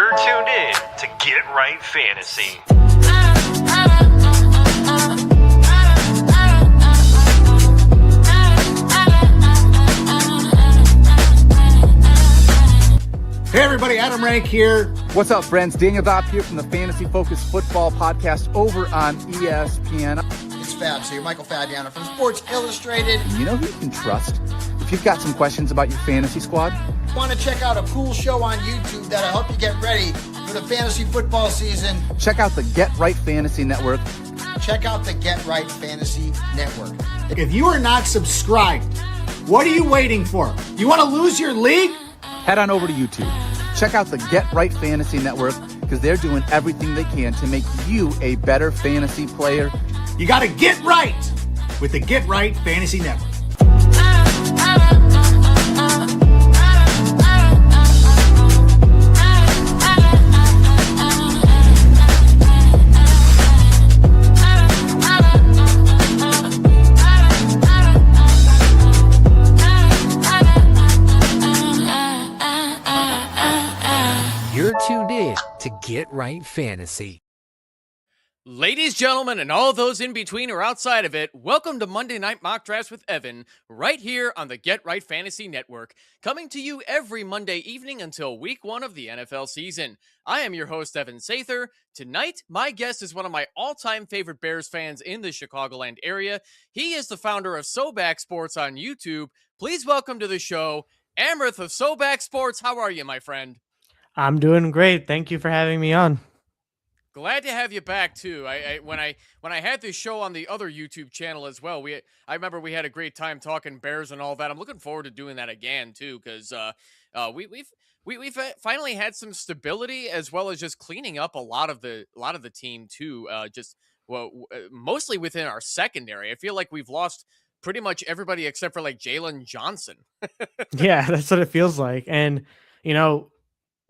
You're tuned in to Get Right Fantasy. Hey everybody, Adam Rank here. What's up, friends? Daniel Dopp here from the Fantasy Focused Football Podcast over on ESPN. It's Fabs here, Michael Fabiano from Sports Illustrated. You know who you can trust if you've got some questions about your fantasy squad? Want to check out a cool show on YouTube that'll help you get ready for the fantasy football season? Check out the Get Right Fantasy Network. Check out the Get Right Fantasy Network. If you are not subscribed, what are you waiting for? You want to lose your league? Head on over to YouTube. Check out the Get Right Fantasy Network because they're doing everything they can to make you a better fantasy player. You got to get right with the Get Right Fantasy Network. You're tuned in to Get Right Fantasy. Ladies, gentlemen, and all those in between or outside of it, welcome to Monday Night Mock Drafts with Evan, right here on the Get Right Fantasy Network, coming to you every Monday evening until week 1 of the NFL season. I am your host, Evan Sather. Tonight, my guest is one of my all-time favorite Bears fans in the Chicagoland area. He is the founder of SoBackSports on YouTube. Please welcome to the show, Amrith of SoBackSports. How are you, my friend? I'm doing great. Thank you for having me on. Glad to have you back too. When I had this show on the other YouTube channel as well, I remember we had a great time talking Bears and all that. I'm looking forward to doing that again too, because we've finally had some stability as well as just cleaning up a lot of the team too. Mostly within our secondary. I feel like we've lost pretty much everybody except for like Jalen Johnson. Yeah, that's what it feels like. And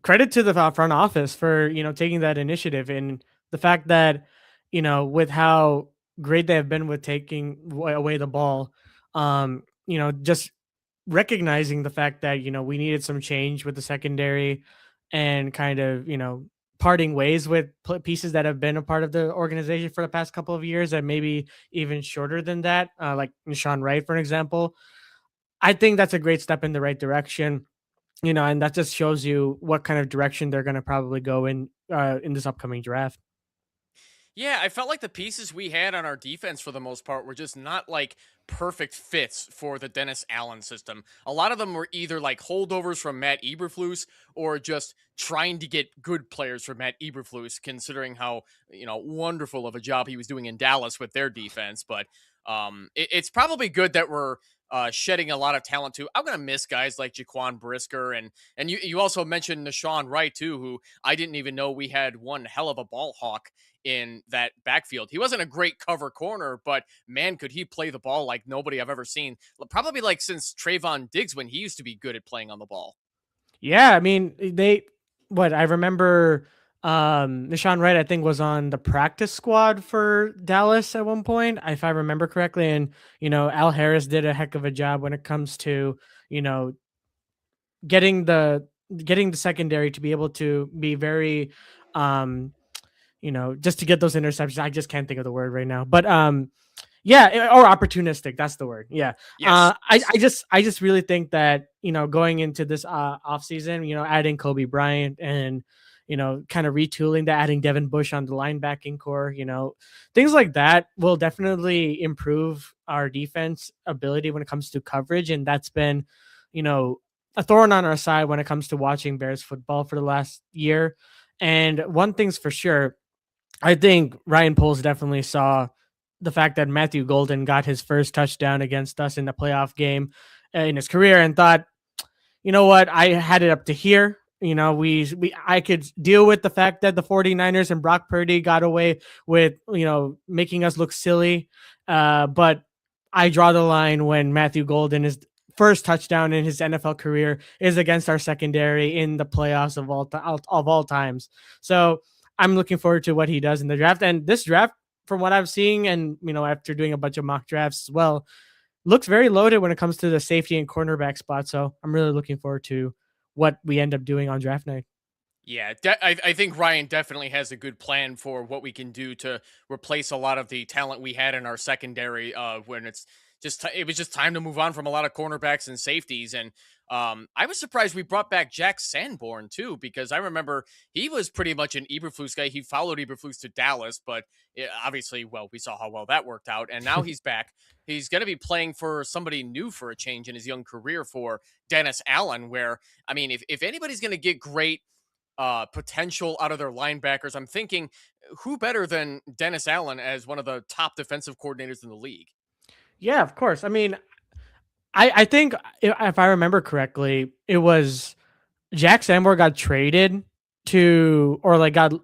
credit to the front office for, taking that initiative and the fact that, with how great they have been with taking away the ball, just recognizing the fact that, we needed some change with the secondary and kind of, parting ways with pieces that have been a part of the organization for the past couple of years and maybe even shorter than that, like Deshaun Wright, for example. I think that's a great step in the right direction. And that just shows you what kind of direction they're going to probably go in this upcoming draft. Yeah, I felt like the pieces we had on our defense for the most part were just not like perfect fits for the Dennis Allen system. A lot of them were either like holdovers from Matt Eberflus or just trying to get good players from Matt Eberflus, considering how, wonderful of a job he was doing in Dallas with their defense. But it's probably good that we're shedding a lot of talent too. I'm gonna miss guys like Jaquan Brisker and you also mentioned Deshaun Wright too, who I didn't even know we had one hell of a ball hawk in that backfield. He wasn't a great cover corner, but man, could he play the ball like nobody I've ever seen. Probably like since Trayvon Diggs when he used to be good at playing on the ball. Yeah, I mean, I remember Deshaun Wright, I think, was on the practice squad for Dallas at one point, if I remember correctly. And, Al Harris did a heck of a job when it comes to, getting the secondary to be able to be very, just to get those interceptions. I just can't think of the word right now, but, yeah, or opportunistic. That's the word. Yeah. Yes. I just really think that, going into this offseason, adding Kobe Bryant and, kind of retooling that, adding Devin Bush on the linebacking core, things like that will definitely improve our defense ability when it comes to coverage. And that's been, a thorn on our side when it comes to watching Bears football for the last year. And one thing's for sure, I think Ryan Poles definitely saw the fact that Matthew Golden got his first touchdown against us in the playoff game in his career and thought, you know what, I had it up to here. I could deal with the fact that the 49ers and Brock Purdy got away with, making us look silly. But I draw the line when Matthew Golden, his first touchdown in his NFL career, is against our secondary in the playoffs of all times. So I'm looking forward to what he does in the draft. And this draft, from what I'm seeing, and, after doing a bunch of mock drafts as well, looks very loaded when it comes to the safety and cornerback spot. So I'm really looking forward to what we end up doing on draft night. Yeah, I think Ryan definitely has a good plan for what we can do to replace a lot of the talent we had in our secondary. When it's it was just time to move on from a lot of cornerbacks and safeties. And I was surprised we brought back Jack Sanborn too, because I remember he was pretty much an Eberflus guy. He followed Eberflus to Dallas, but obviously, well, we saw how well that worked out, and now he's back. He's going to be playing for somebody new for a change in his young career for Dennis Allen. Where I mean, if anybody's going to get great potential out of their linebackers, I'm thinking who better than Dennis Allen as one of the top defensive coordinators in the league? Yeah, of course. I mean, I think if I remember correctly, it was Jack Sanborn got traded to, or like got,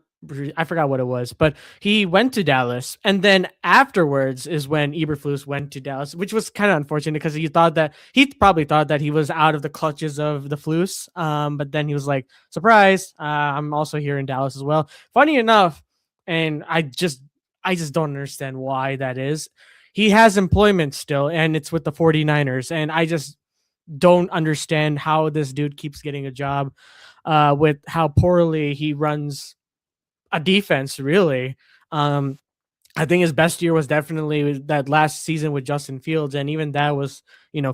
I forgot what it was, but he went to Dallas, and then afterwards is when Eberflus went to Dallas, which was kind of unfortunate because he probably thought that he was out of the clutches of the Flus, but then he was like, surprise, I'm also here in Dallas as well. Funny enough, and I just don't understand why that is. He has employment still, and it's with the 49ers, and I just don't understand how this dude keeps getting a job with how poorly he runs a defense, really. Um, I think his best year was definitely that last season with Justin Fields, and even that was,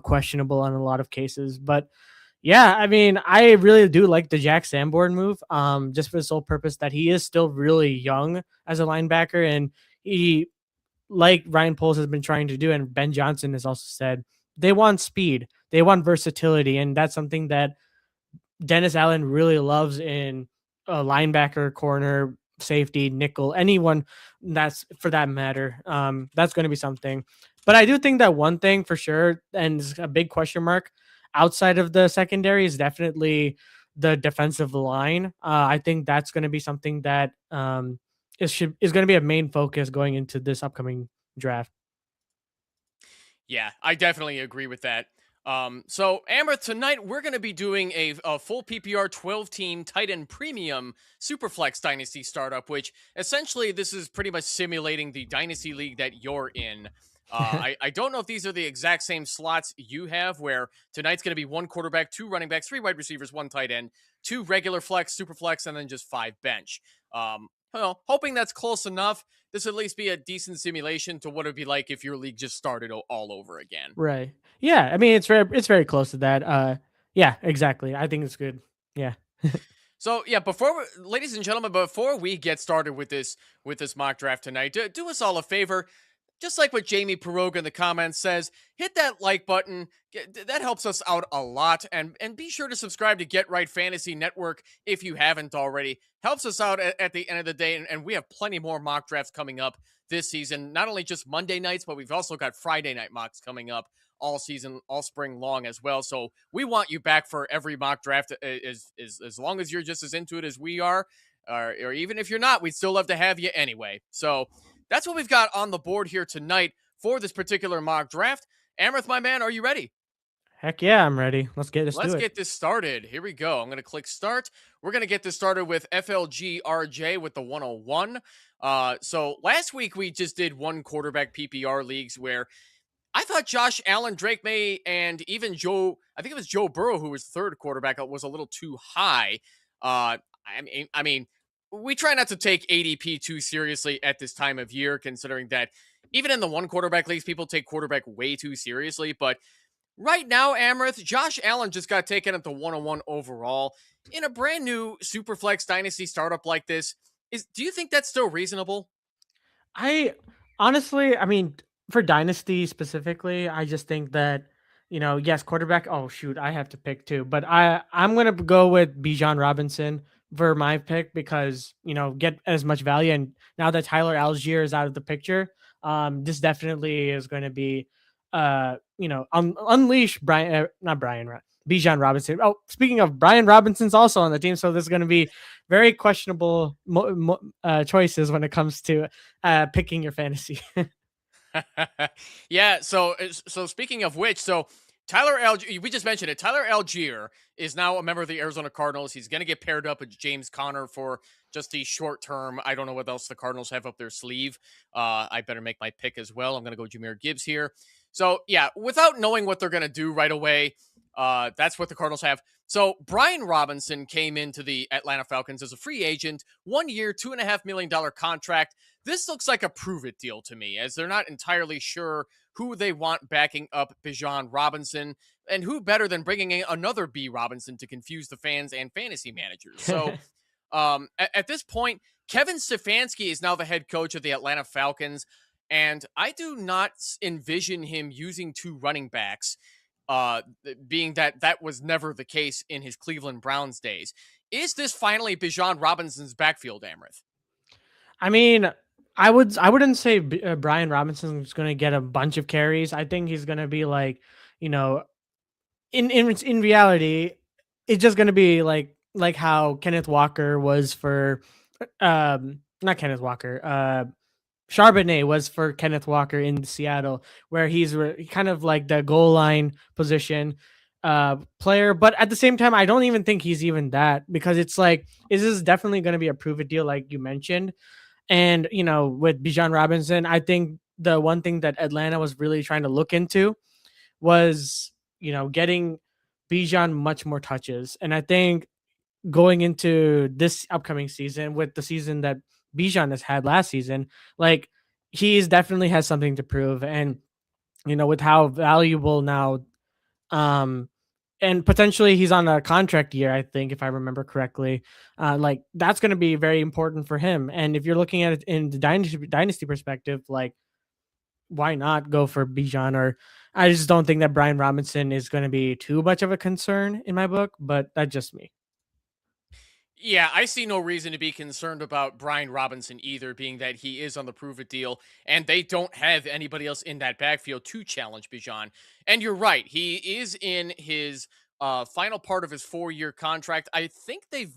questionable on a lot of cases. But yeah, I mean, I really do like the Jack Sanborn move, just for the sole purpose that he is still really young as a linebacker, and he, like Ryan Poles has been trying to do, and Ben Johnson has also said, they want speed, they want versatility, and that's something that Dennis Allen really loves in a linebacker, corner, safety, nickel, anyone that's for that matter. That's going to be something. But I do think that one thing for sure, and it's a big question mark outside of the secondary, is definitely the defensive line. I think that's going to be something that is going to be a main focus going into this upcoming draft. Yeah, I definitely agree with that. So Amrith, tonight we're going to be doing a full PPR 12 team tight end premium SuperFlex Dynasty Startup, which essentially this is pretty much simulating the Dynasty League that you're in. I don't know if these are the exact same slots you have, where tonight's going to be one quarterback, two running backs, three wide receivers, one tight end, two regular flex, super flex, and then just five bench. Well, hoping that's close enough. This would at least be a decent simulation to what it'd be like if your league just started all over again. Right. Yeah. I mean, it's very close to that. Yeah, exactly. I think it's good. Yeah. So yeah, ladies and gentlemen, before we get started with this mock draft tonight, do us all a favor. Just like what Jamie Peroga in the comments says, hit that like button. That helps us out a lot. And be sure to subscribe to Get Right Fantasy Network if you haven't already. Helps us out at the end of the day. And we have plenty more mock drafts coming up this season. Not only just Monday nights, but we've also got Friday night mocks coming up all season, all spring long as well. So we want you back for every mock draft as long as you're just as into it as we are. Or even if you're not, we'd still love to have you anyway. So that's what we've got on the board here tonight for this particular mock draft. Amrith, my man, are you ready? Heck yeah, I'm ready. Let's get this started. Here we go. I'm going to click start. We're going to get this started with FLGRJ with the 101. So last week we just did one quarterback PPR leagues where I thought Josh Allen, Drake May, and even I think it was Joe Burrow, who was third quarterback, was a little too high. I mean, we try not to take ADP too seriously at this time of year, considering that even in the one quarterback leagues, people take quarterback way too seriously. But right now, Amrith, Josh Allen just got taken at the 101 overall in a brand new Superflex Dynasty startup like this. Do you think that's still reasonable? I honestly, I mean, for Dynasty specifically, I just think that, yes, quarterback. Oh shoot, I have to pick two, but I'm gonna go with Bijan Robinson for my pick because get as much value. And now that Tyler Algier is out of the picture, this definitely is going to be, unleash Bijan Robinson. Oh, speaking of, Brian Robinson's also on the team, so there's going to be very questionable choices when it comes to picking your fantasy. Yeah. So speaking of which, so Tyler Algier, we just mentioned it. Tyler Algier is now a member of the Arizona Cardinals. He's going to get paired up with James Conner for just the short term. I don't know what else the Cardinals have up their sleeve. I better make my pick as well. I'm going to go Jahmyr Gibbs here. So yeah, without knowing what they're going to do right away, That's what the Cardinals have. So Brian Robinson came into the Atlanta Falcons as a free agent, 1 year, $2.5 million contract. This looks like a prove it deal to me, as they're not entirely sure who they want backing up Bijan Robinson, and who better than bringing in another B Robinson to confuse the fans and fantasy managers. So at this point, Kevin Stefanski is now the head coach of the Atlanta Falcons, and I do not envision him using two running backs, being that was never the case in his Cleveland Browns days. Is this finally Bijan Robinson's backfield, Amrith? I mean, I wouldn't say Brian Robinson's going to get a bunch of carries. I think he's going to be like, in reality, it's just going to be like how Kenneth Walker was for, not Kenneth Walker, Charbonnet was for Kenneth Walker in Seattle, where he's kind of like the goal line position player. But at the same time, I don't even think he's even that, because it's like, is this definitely going to be a prove it deal, like you mentioned? And, with Bijan Robinson, I think the one thing that Atlanta was really trying to look into was, getting Bijan much more touches. And I think going into this upcoming season, with the season that Bijan has had last season, like, he's definitely has something to prove. And, with how valuable now, and potentially he's on a contract year, I think, if I remember correctly, like, that's going to be very important for him. And if you're looking at it in the dynasty perspective, like, why not go for Bijan? Or I just don't think that Brian Robinson is going to be too much of a concern in my book, but that's just me. Yeah, I see no reason to be concerned about Brian Robinson either, being that he is on the prove it deal and they don't have anybody else in that backfield to challenge Bijan. And you're right, he is in his final part of his 4-year contract. I think they've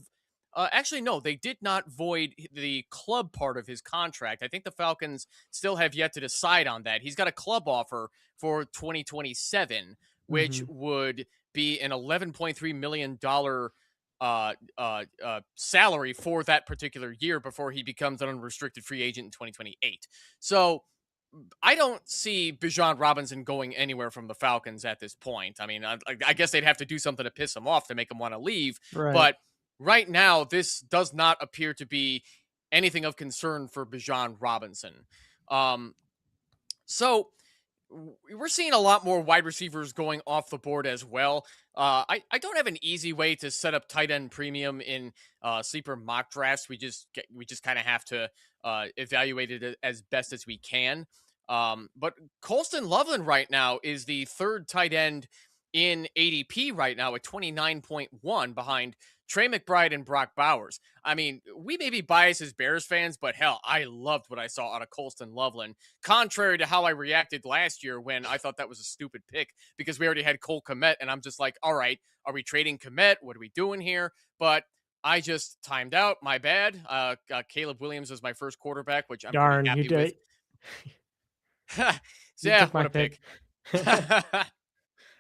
actually, no, they did not void the club part of his contract. I think the Falcons still have yet to decide on that. He's got a club offer for 2027, which would be an $11.3 million salary for that particular year before he becomes an unrestricted free agent in 2028. So I don't see Bijan Robinson going anywhere from the Falcons at this point. I mean, I guess they'd have to do something to piss him off to make him want to leave. Right. But right now, this does not appear to be anything of concern for Bijan Robinson. So we're seeing a lot more wide receivers going off the board as well. I don't have an easy way to set up tight end premium in sleeper mock drafts. We just kind of have to evaluate it as best as we can. But Colston Loveland right now is the third tight end in ADP right now at 29.1 behind Trey McBride and Brock Bowers. I mean, we may be biased as Bears fans, but hell, I loved what I saw out of Colston Loveland, contrary to how I reacted last year when I thought that was a stupid pick because we already had Cole Kmet, and I'm just like, all right, are we trading Kmet? What are we doing here? But I just timed out. My bad. Caleb Williams was my first quarterback, which I'm Darn, happy you did. with. Yeah, what a pick.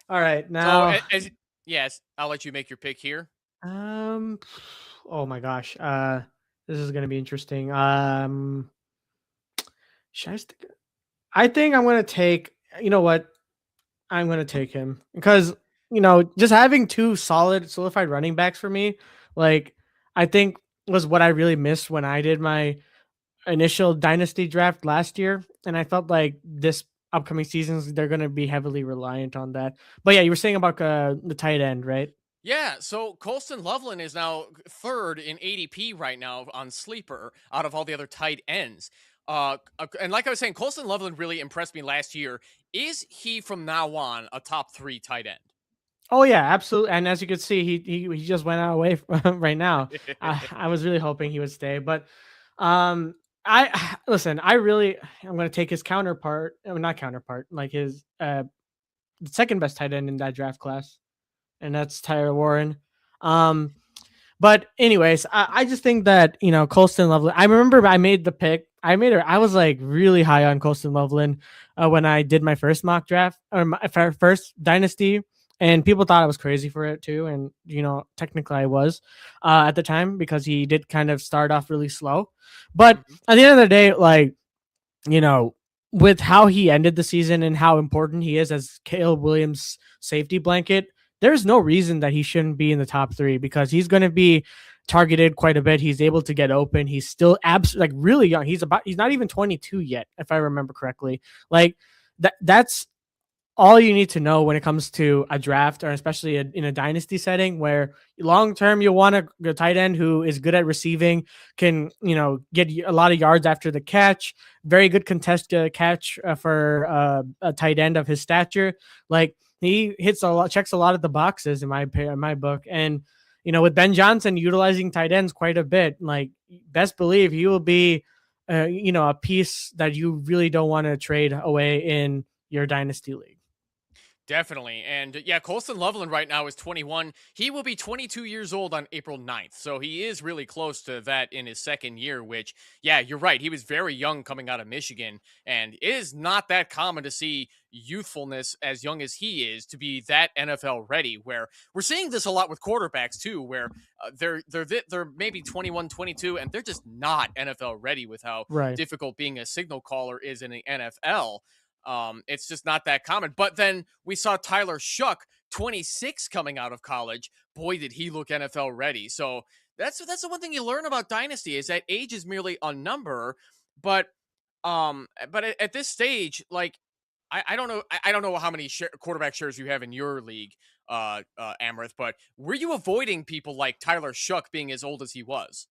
All right, now. So, yes, I'll let you make your pick here. Oh my gosh. This is gonna be interesting. I think I'm gonna take. You know what? I'm gonna take him because just having two solidified running backs for me, like, I think was what I really missed when I did my initial dynasty draft last year, and I felt like this upcoming seasons they're gonna be heavily reliant on that. But yeah, you were saying about the tight end, right? Yeah, so Colston Loveland is now third in ADP right now on Sleeper out of all the other tight ends. And like I was saying, Colston Loveland really impressed me last year. Is he from now on a top 3 tight end? Oh yeah, absolutely. And as you can see, he just went away from right now. I was really hoping he would stay, but I listen. I'm going to take his counterpart, not counterpart, like his the second best tight end in that draft class, and that's Tyler Warren. But anyways, I just think that Colston Loveland. I remember I made the pick. I was like really high on Colston Loveland when I did my first mock draft or my first dynasty. And people thought I was crazy for it too. And, technically I was at the time because he did kind of start off really slow. But at the end of the day, like, with how he ended the season and how important he is as Caleb Williams' safety blanket, there's no reason that he shouldn't be in the top 3 because he's going to be targeted quite a bit. He's able to get open. He's still like really young. He's not even 22 yet, if I remember correctly. Like that's all you need to know when it comes to a draft, or especially in a dynasty setting where long term you want a tight end who is good at receiving, can get a lot of yards after the catch, very good contest catch for a tight end of his stature. Like he checks a lot of the boxes in my book. And with Ben Johnson utilizing tight ends quite a bit, like best believe he will be a piece that you really don't want to trade away in your dynasty league. Definitely. And yeah, Colston Loveland right now is 21. He will be 22 years old on April 9th. So he is really close to that in his second year, which, yeah, you're right. He was very young coming out of Michigan, and it is not that common to see youthfulness as young as he is to be that NFL ready, where we're seeing this a lot with quarterbacks too, where they're maybe 21, 22, and they're just not NFL ready with how difficult being a signal caller is in the NFL. It's just not that common. But then we saw Tyler Shuck, 26, coming out of college. Boy, did he look NFL ready. So that's the one thing you learn about Dynasty, is that age is merely a number. But at this stage, like I don't know how many quarterback shares you have in your league, Amrith, but were you avoiding people like Tyler Shuck being as old as he was?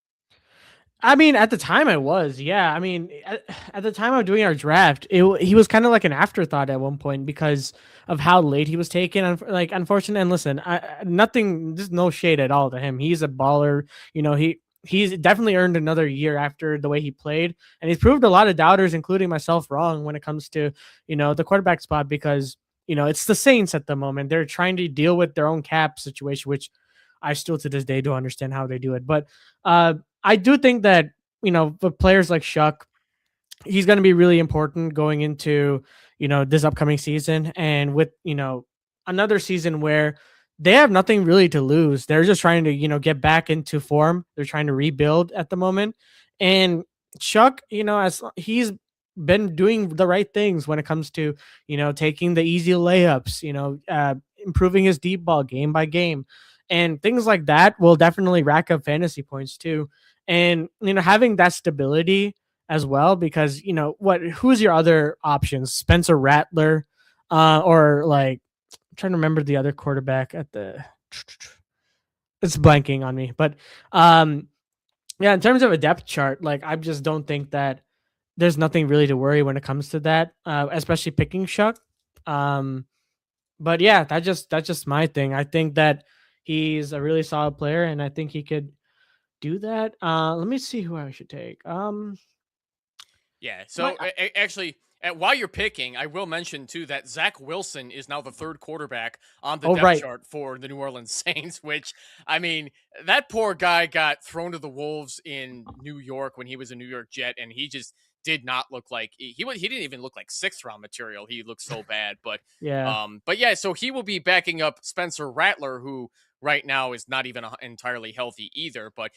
I mean, at the time I was, yeah. I mean, at the time of doing our draft, he was kind of like an afterthought at one point because of how late he was taken. Like, unfortunate. And listen, there's no shade at all to him. He's a baller. He's definitely earned another year after the way he played, and he's proved a lot of doubters, including myself, wrong when it comes to the quarterback spot, because it's the Saints at the moment. They're trying to deal with their own cap situation, which I still to this day don't understand how they do it, but I do think that, with players like Shuck, he's going to be really important going into, this upcoming season. And with, another season where they have nothing really to lose. They're just trying to, get back into form. They're trying to rebuild at the moment. And Shuck, as he's been doing the right things when it comes to, taking the easy layups, improving his deep ball game by game. And things like that will definitely rack up fantasy points too. And, having that stability as well, because, who's your other options? Spencer Rattler, or like, I'm trying to remember the other quarterback it's blanking on me, but, yeah, in terms of a depth chart, like, I just don't think that there's nothing really to worry when it comes to that, especially picking Shuck. But yeah, that's just my thing. I think that he's a really solid player, and I think he could do that. Let me see who I should take. Yeah. So actually, while you're picking, I will mention too that Zach Wilson is now the third quarterback on the depth chart for the New Orleans Saints. Which, I mean, that poor guy got thrown to the wolves in New York when he was a New York Jet, and he just did not look like he didn't even look like 6th round material. He looked so bad. But yeah, so he will be backing up Spencer Rattler, who right now is not even entirely healthy either. But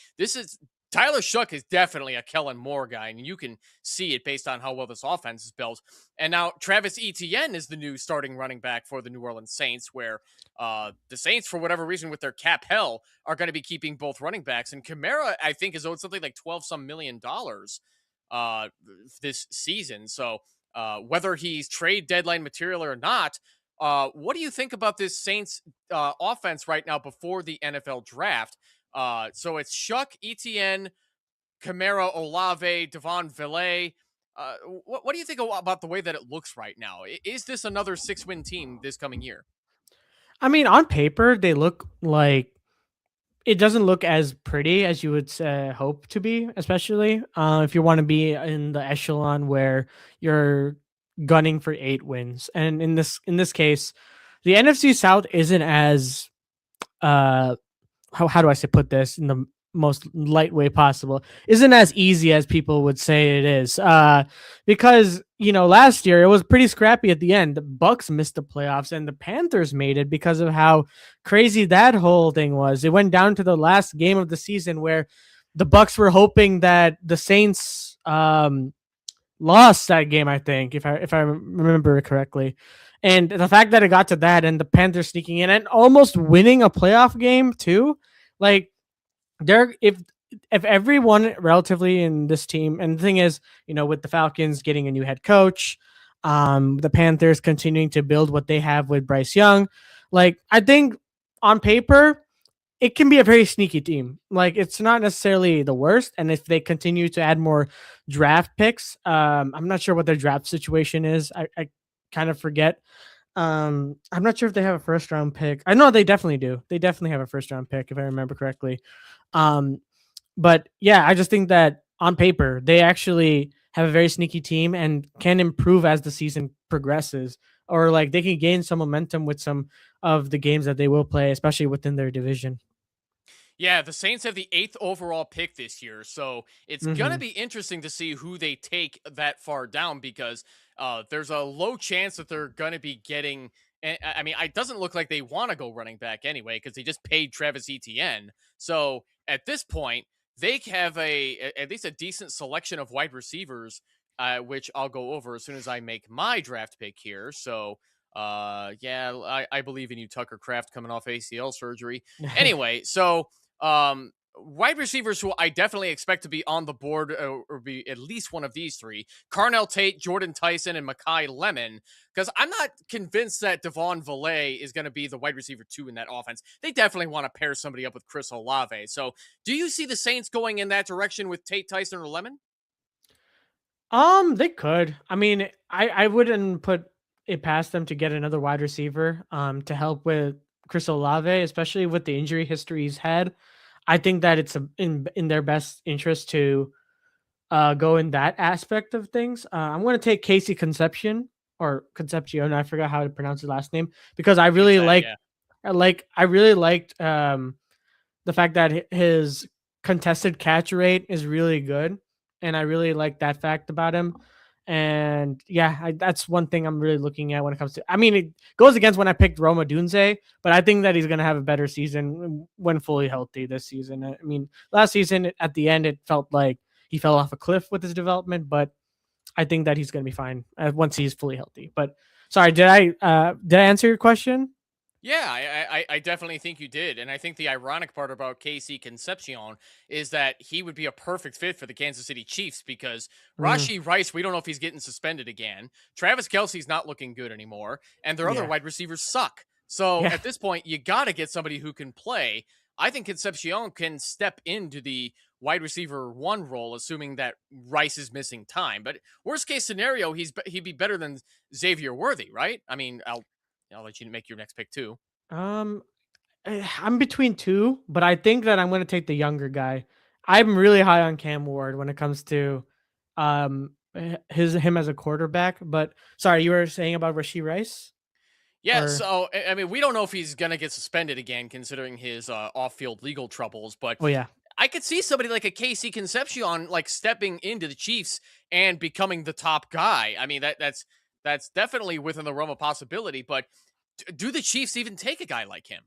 Tyler Shuck is definitely a Kellen Moore guy, and you can see it based on how well this offense is built. And now Travis Etienne is the new starting running back for the New Orleans Saints, where the Saints, for whatever reason, with their cap hell, are going to be keeping both running backs. And Kamara, I think, is owed something like $12 million this season. So whether he's trade deadline material or not, what do you think about this Saints offense right now before the NFL draft? So it's Shuck, Etienne, Kamara, Olave, Devon Villay. What do you think about the way that it looks right now? Is this another 6-win team this coming year? I mean, on paper, they look like it doesn't look as pretty as you would hope to be, especially if you want to be in the echelon where you're gunning for 8 wins. And in this case, the NFC South isn't as how do I put this in the most light way possible, isn't as easy as people would say it is, because last year it was pretty scrappy at the end. The Bucks missed the playoffs and the Panthers made it because of how crazy that whole thing was. It went down to the last game of the season where the Bucks were hoping that the Saints lost that game, I think, if I remember correctly. And the fact that it got to that and the Panthers sneaking in and almost winning a playoff game too, like they're if everyone relatively in this team, and the thing is, with the Falcons getting a new head coach, the Panthers continuing to build what they have with Bryce Young, like I think on paper it can be a very sneaky team. Like it's not necessarily the worst, and if they continue to add more draft picks, I'm not sure what their draft situation is. I kind of forget. I'm not sure if they have a first round pick. I know they definitely do. They definitely have a first round pick if I remember correctly. Um, but yeah, I just think that on paper they actually have a very sneaky team and can improve as the season progresses, or like they can gain some momentum with some of the games that they will play, especially within their division. Yeah, the Saints have the 8th overall pick this year, so it's going to Mhm. be interesting to see who they take that far down because there's a low chance that they're going to be getting. I mean, it doesn't look like they want to go running back anyway because they just paid Travis Etienne. So at this point, they have at least a decent selection of wide receivers, which I'll go over as soon as I make my draft pick here. So yeah, I believe in you, Tucker Kraft, coming off ACL surgery. Anyway, so wide receivers who I definitely expect to be on the board or be at least one of these three: Carnell Tate, Jordan Tyson, and Makai Lemon. Because I'm not convinced that Devon Valet is going to be the wide receiver 2 in that offense. They definitely want to pair somebody up with Chris Olave. So do you see the Saints going in that direction with Tate, Tyson, or Lemon? They could. I mean, I wouldn't put it past them to get another wide receiver to help with Chris Olave, especially with the injury history he's had. I think that it's in their best interest to go in that aspect of things. I'm going to take Casey Conception or Concepcion. I forgot how to pronounce his last name because I Keep really that, yeah. I really liked the fact that his contested catch rate is really good, and I really like that fact about him. And yeah, that's one thing I'm really looking at when it comes to. I mean, it goes against when I picked Roma Dunze, but I think that he's going to have a better season when fully healthy this season. I mean, last season at the end, it felt like he fell off a cliff with his development, but I think that he's going to be fine once he's fully healthy. But sorry, did I answer your question? Yeah, I definitely think you did. And I think the ironic part about KC Concepcion is that he would be a perfect fit for the Kansas City Chiefs because Mm, Rashi Rice, we don't know if he's getting suspended again. Travis Kelsey's not looking good anymore, and their other yeah, wide receivers suck. So yeah. at this point, you got to get somebody who can play. I think Concepcion can step into the wide receiver 1 role, assuming that Rice is missing time. But worst case scenario, he'd be better than Xavier Worthy, right? I mean, I'll let you make your next pick too. Um, I'm between two, but I think that I'm going to take the younger guy. I'm really high on Cam Ward when it comes to him as a quarterback. But sorry, you were saying about Rasheed Rice, Yeah, or so I mean, we don't know if he's gonna get suspended again, considering his off-field legal troubles. But oh yeah. I could see somebody like a Casey Concepcion like stepping into the Chiefs and becoming the top guy. I mean, that's definitely within the realm of possibility. But do the Chiefs even take a guy like him?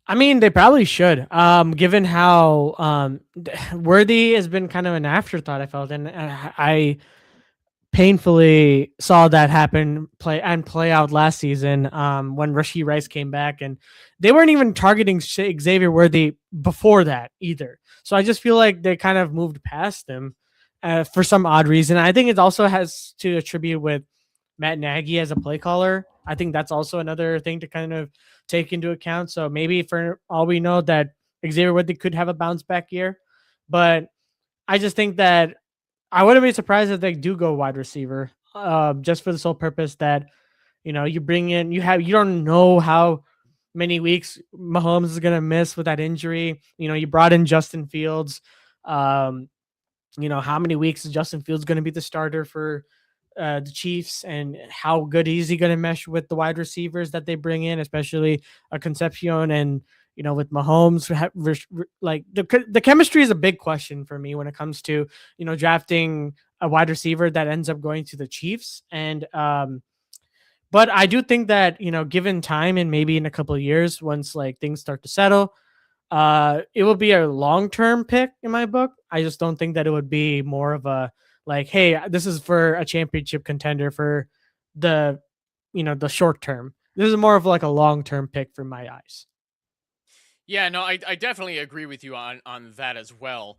I mean, they probably should. Given how Worthy has been kind of an afterthought, I felt, and I painfully saw that play out last season when Rasheed Rice came back, and they weren't even targeting Xavier Worthy before that either. So I just feel like they kind of moved past him for some odd reason. I think it also has to attribute with Matt Nagy as a play caller. I think that's also another thing to kind of take into account. So maybe for all we know that Xavier Worthy could have a bounce back year, but I just think that I wouldn't be surprised if they do go wide receiver, just for the sole purpose that you bring in you don't know how many weeks Mahomes is gonna miss with that injury. You brought in Justin Fields. Um, how many weeks is Justin Fields going to be the starter for the Chiefs, and how good is he going to mesh with the wide receivers that they bring in, especially a Concepcion and with Mahomes. Like the chemistry is a big question for me when it comes to drafting a wide receiver that ends up going to the Chiefs. And but I do think that given time and maybe in a couple of years, once like things start to settle, it will be a long-term pick in my book. I just don't think that it would be more of a like, hey, this is for a championship contender for the the short term. This is more of like a long term pick from my eyes. Yeah, no, I definitely agree with you on that as well.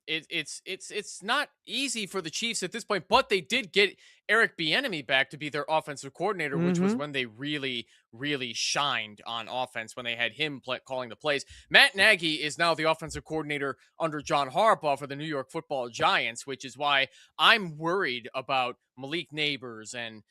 It's not easy for the Chiefs at this point, but they did get Eric Bieniemy back to be their offensive coordinator, which was Hmm. when they really shined on offense when they had him calling the plays. Matt Nagy is now the offensive coordinator under John Harbaugh for the New York Football Giants, which is why I'm worried about Malik Neighbors and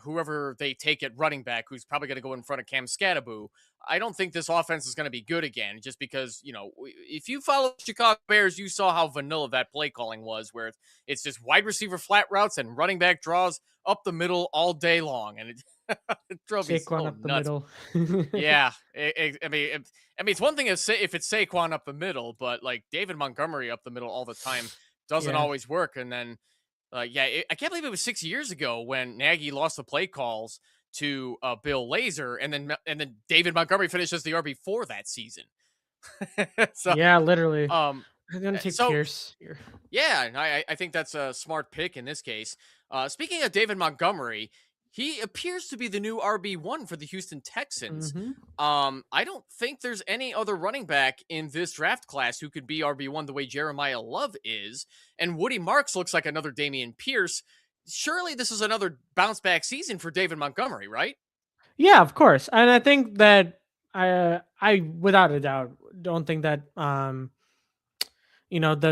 whoever they take at running back, who's probably going to go in front of Cam Scatterbo. I don't think this offense is going to be good again, just because, if you follow Chicago Bears, you saw how vanilla that play calling was, where it's just wide receiver flat routes and running back draws up the middle all day long. And it drove me Saquon so up the nuts. middle. Yeah. It's one thing if it's Saquon up the middle, but like David Montgomery up the middle all the time doesn't Yeah. always work. And then, I can't believe it was 6 years ago when Nagy lost the play calls to Bill Lazor, and then David Montgomery finished as the RB for that season. so, Yeah, literally. um, I'm gonna take so Pierce here. yeah, I think that's a smart pick in this case. Speaking of David Montgomery, he appears to be the new RB1 for the Houston Texans. Hmm. I don't think there's any other running back in this draft class who could be RB1 the way Jeremiah Love is. And Woody Marks looks like another Damian Pierce. Surely this is another bounce back season for David Montgomery, right? Yeah, of course. And I think that I without a doubt don't think that the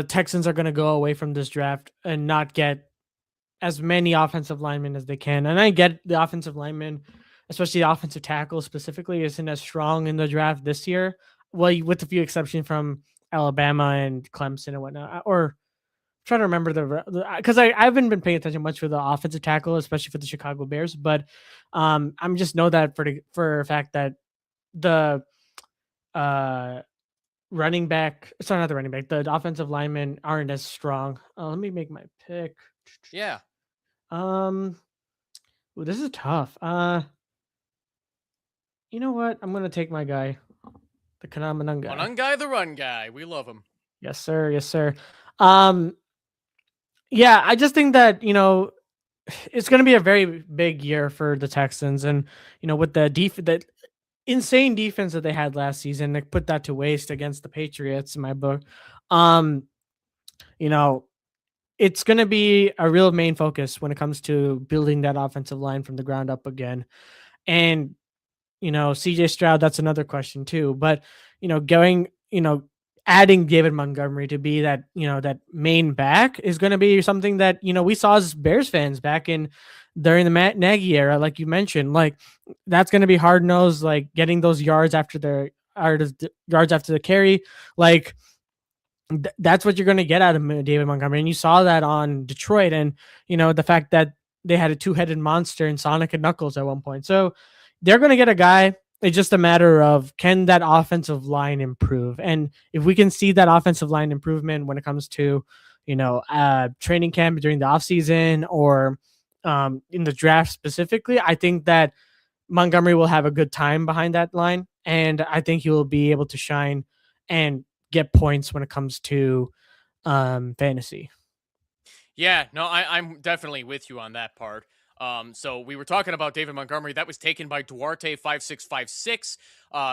Texans are going to go away from this draft and not get as many offensive linemen as they can. And I get the offensive linemen, especially the offensive tackle specifically, isn't as strong in the draft this year. Well, with a few exceptions from Alabama and Clemson and whatnot. Or trying to remember because I haven't been paying attention much for the offensive tackle, especially for the Chicago Bears. But I'm just know that for a fact that the running back, sorry, not the running back, the offensive linemen aren't as strong. Let me make my pick. Yeah. Ooh, this is tough. You know what? I'm gonna take my guy, the Kanamanung guy. One guy, the run guy. We love him. Yes, sir. Yes, sir. Um, yeah, I just think that it's gonna be a very big year for the Texans, and with the that insane defense that they had last season, they put that to waste against the Patriots in my book. Um, you know, it's going to be a real main focus when it comes to building that offensive line from the ground up again. And, CJ Stroud, that's another question too. But, going, adding David Montgomery to be that, that main back is going to be something that, we saw as Bears fans back during the Matt Nagy era, like you mentioned. Like, that's going to be hard nosed, like getting those yards after the carry. Like, that's what you're going to get out of David Montgomery. And you saw that on Detroit, and, the fact that they had a two-headed monster in Sonic and Knuckles at one point. So they're going to get a guy. It's just a matter of, can that offensive line improve? And if we can see that offensive line improvement when it comes to, training camp during the offseason or in the draft specifically, I think that Montgomery will have a good time behind that line. And I think he will be able to shine and get points when it comes to fantasy. Yeah, no, I'm definitely with you on that part. So we were talking about David Montgomery. That was taken by Duarte5656.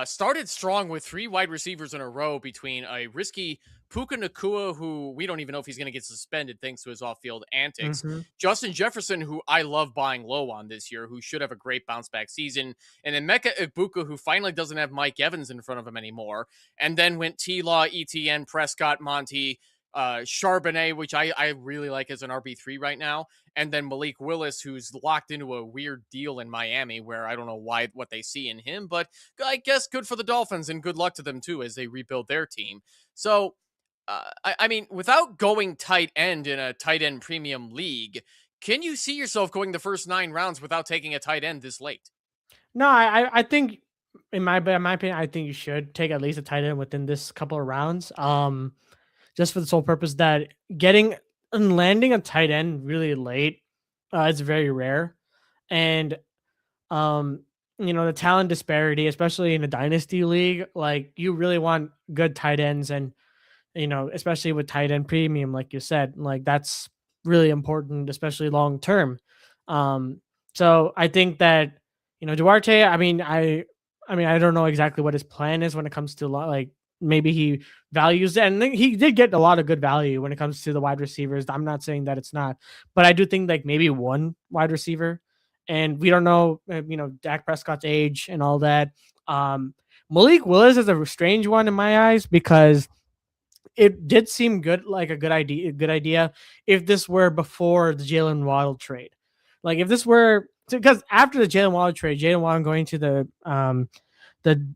Started strong with 3 wide receivers in a row between a risky Puka Nacua, who we don't even know if he's going to get suspended thanks to his off-field antics. Mm-hmm. Justin Jefferson, who I love buying low on this year, who should have a great bounce-back season. And then Mecca Ibuka, who finally doesn't have Mike Evans in front of him anymore. And then went T-Law, ETN, Prescott, Monty, Charbonnet, which I really like as an RB3 right now, and then Malik Willis, who's locked into a weird deal in Miami where I don't know what they see in him, but I guess good for the Dolphins and good luck to them too as they rebuild their team. So I mean, without going tight end in a tight end premium league, can you see yourself going the first 9 rounds without taking a tight end this late? No, I think in my opinion, I think you should take at least a tight end within this couple of rounds. Just for the sole purpose that getting and landing a tight end really late, it's very rare. And the talent disparity, especially in a dynasty league, like you really want good tight ends, and especially with tight end premium, like you said, like that's really important, especially long term. So I think that Duarte. I mean, I don't know exactly what his plan is when it comes to like maybe he values it, and he did get a lot of good value when it comes to the wide receivers. I'm not saying that it's not, but I do think like maybe one wide receiver, and we don't know, Dak Prescott's age and all that. Um, Malik Willis is a strange one in my eyes because it did seem good, like a good idea. Good idea if this were before the Jalen Waddle trade. Like if this were because after the Jalen Waddle trade, Jalen Waddle going to the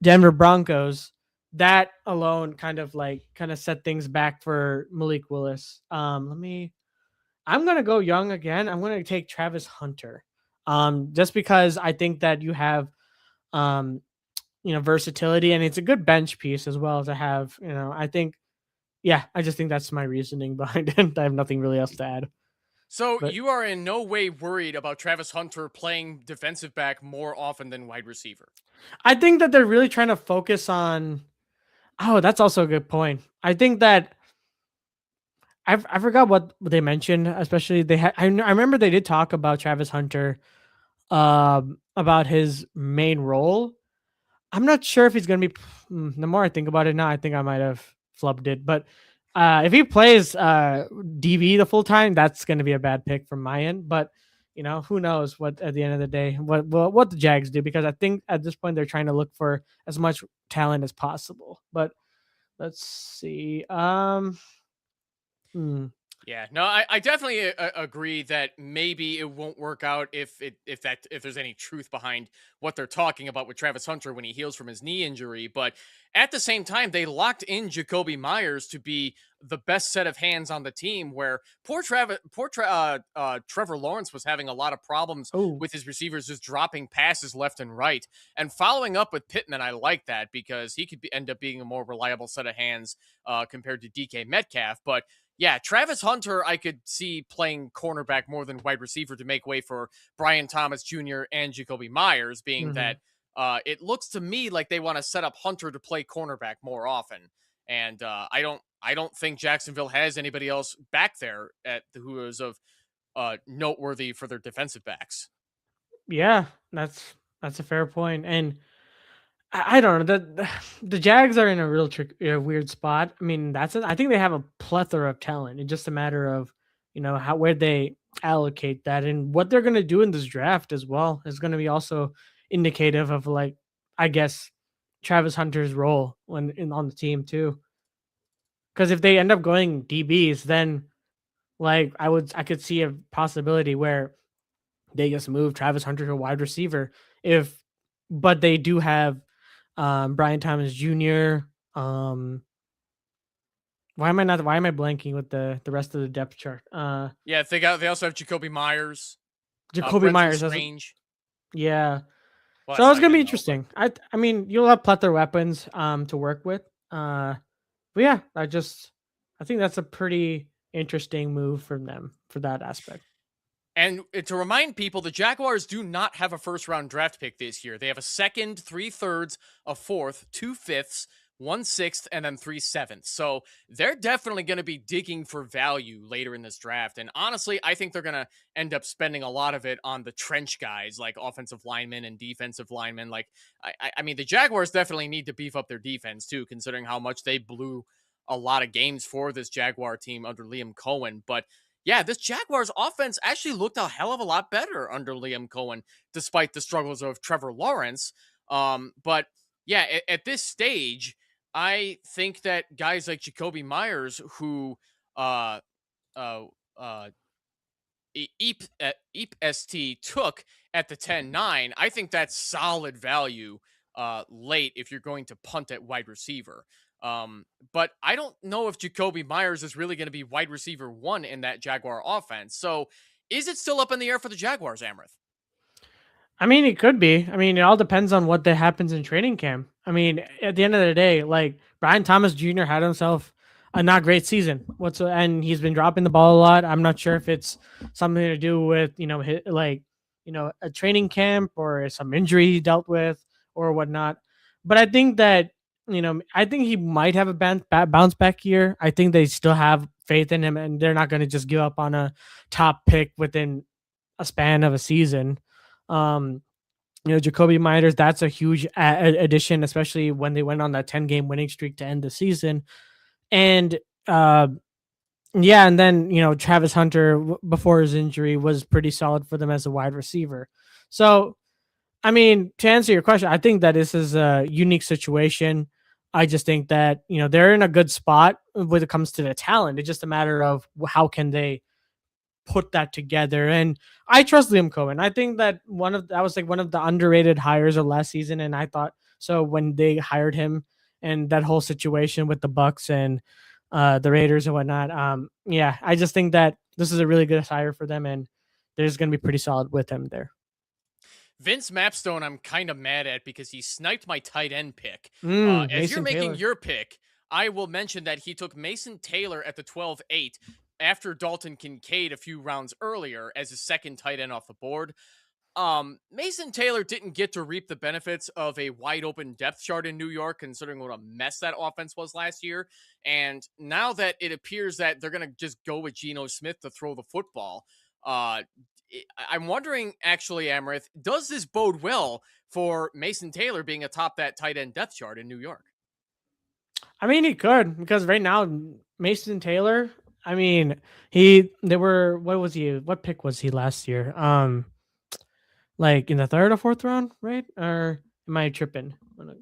Denver Broncos, that alone kind of set things back for Malik Willis. I'm gonna go young again. I'm gonna take Travis Hunter. Just because I think that you have um versatility, and it's a good bench piece as well to have. I think, yeah, I just think that's my reasoning behind it. I have nothing really else to add. So But you are in no way worried about Travis Hunter playing defensive back more often than wide receiver. I think that they're really trying to focus on. Oh, that's also a good point. I think that I forgot what they mentioned. Especially they had. I remember they did talk about Travis Hunter, about his main role. I'm not sure if he's gonna be. The more I think about it now, I think I might have flubbed it. But if he plays DB the full time, that's gonna be a bad pick from my end. But who knows what at the end of the day what the Jags do, because I think at this point they're trying to look for as much talent as possible. But let's see. Hmm. Yeah, no, I definitely agree that maybe it won't work out if there's any truth behind what they're talking about with Travis Hunter when he heals from his knee injury. But at the same time, they locked in Jacoby Myers to be the best set of hands on the team. Where Trevor Lawrence was having a lot of problems Oh. with his receivers just dropping passes left and right, and following up with Pittman. I like that because he could end up being a more reliable set of hands compared to DK Metcalf, but. Yeah, Travis Hunter, I could see playing cornerback more than wide receiver to make way for Brian Thomas Jr. and Jacoby Myers, being Mhm. that it looks to me like they want to set up Hunter to play cornerback more often. And I don't think Jacksonville has anybody else back there who is of noteworthy for their defensive backs. Yeah, that's a fair point. And I don't know. The Jags are in a real weird spot. I mean, I think they have a plethora of talent. It's just a matter of, how where they allocate that, and what they're gonna do in this draft as well is gonna be also indicative of, like, I guess, Travis Hunter's role on the team too. Because if they end up going DBs, then like I could see a possibility where they just move Travis Hunter to a wide receiver. If But they do have Brian Thomas Jr. Why am I blanking with the rest of the depth chart? Yeah, they also have Jacoby Myers, Jacoby Brenton Myers. Strange. Yeah. Well, So that's it's not gonna be even interesting. I mean, you'll have plethora of weapons to work with. But yeah, I think that's a pretty interesting move from them for that aspect. And to remind people, the Jaguars do not have a first round draft pick this year. They have a second, 3/3, a fourth, 2/5, 1/6, and then 3/7. So they're definitely going to be digging for value later in this draft. And honestly, I think they're going to end up spending a lot of it on the trench guys like offensive linemen and defensive linemen. Like, I mean, the Jaguars definitely need to beef up their defense too, considering how much they blew a lot of games for this Jaguar team under Liam Cohen. But yeah, this Jaguars offense actually looked a hell of a lot better under Liam Cohen, despite the struggles of Trevor Lawrence. But yeah, at this stage, I think that guys like Jacoby Myers, who uh, uh, uh, Eep ST took at the 10-9, I think that's solid value late if you're going to punt at wide receiver. But I don't know if Jacoby Myers is really going to be wide receiver one in that Jaguar offense. So is it still up in the air for the Jaguars, Amrith? I mean, it could be. I mean, it all depends on what that happens in training camp. I mean, at the end of the day, like Brian Thomas Jr. had himself a not great season. And he's been dropping the ball a lot. I'm not sure if it's something to do with a training camp or some injury he dealt with or whatnot. But I think that I think he might have a bounce back year. I think they still have faith in him, and they're not going to just give up on a top pick within a span of a season. Jacoby Myers, that's a huge addition, especially when they went on that 10-game winning streak to end the season. And yeah, and then Travis Hunter before his injury was pretty solid for them as a wide receiver. So, I mean, to answer your question, I think that this is a unique situation. I just think that they're in a good spot when it comes to the talent. It's just a matter of how can they put that together. And I trust Liam Cohen. I think that that was like one of the underrated hires of last season, and I thought so when they hired him and that whole situation with the Bucks and the Raiders and whatnot. Yeah, I just think that this is a really good hire for them, and they're just going to be pretty solid with him there. Vince Mapstone, I'm kind of mad at because he sniped my tight end pick. As Mason you're making Taylor. your pick, I will mention that he took Mason Taylor at the 12-8 after Dalton Kincaid a few rounds earlier as his second tight end off the board. Mason Taylor didn't get to reap the benefits of a wide open depth chart in New York, considering what a mess that offense was last year. And now that it appears that they're going to just go with Geno Smith to throw the football, I'm wondering, actually, Amrith, does this bode well for Mason Taylor being atop that tight end depth chart in New York? I mean, he could, because right now Mason Taylor, I mean, what pick was he last year? Like in the third or fourth round, right? Or am I tripping? Let me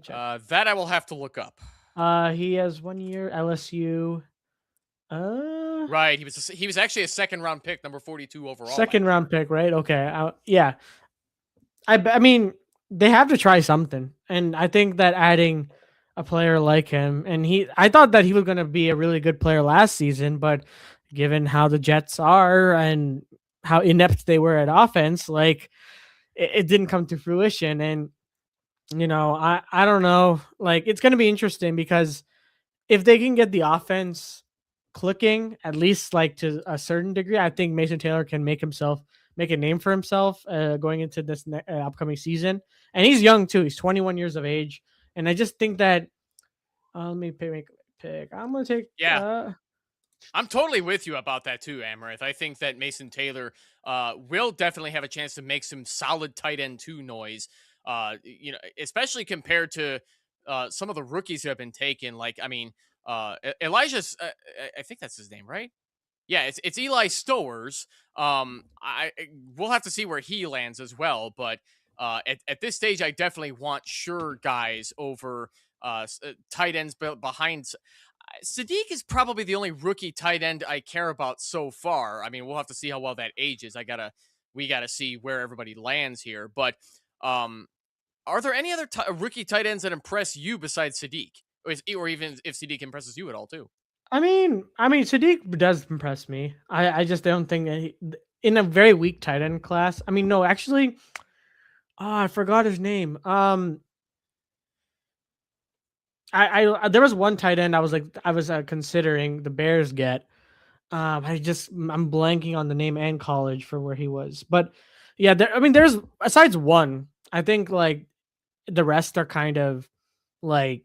check. That I will have to look up. He has 1 year LSU. Right, he was actually a second round pick, number 42 overall. Second round pick, right? Okay, yeah. I mean, they have to try something, and I think that adding a player like him, and I thought that he was going to be a really good player last season, but given how the Jets are and how inept they were at offense, like it didn't come to fruition. And I don't know, like it's going to be interesting because if they can get the offense clicking, at least like to a certain degree, I think Mason Taylor can make a name for himself going into this upcoming season. And he's young too. He's 21 years of age. And I just think that let me make a pick. I'm going to take I'm totally with you about that too, Amrith. I think that Mason Taylor will definitely have a chance to make some solid tight end 2 noise. Especially compared to some of the rookies who have been taken. Like, I mean, Elijah's, I think that's his name, right? Yeah, it's Eli Stowers. We'll have to see where he lands as well. But at this stage, I definitely want sure guys over tight ends behind. Sadiq is probably the only rookie tight end I care about so far. I mean, we'll have to see how well that ages. We gotta see where everybody lands here. But are there any other rookie tight ends that impress you besides Sadiq, or even if Sadiq impresses you at all too? I mean, Sadiq does impress me. I just don't think that in a very weak tight end class. I mean, no, actually, I forgot his name. I there was one tight end I was considering the Bears get. I'm blanking on the name and college for where he was, but yeah, there's besides one. I think like the rest are kind of like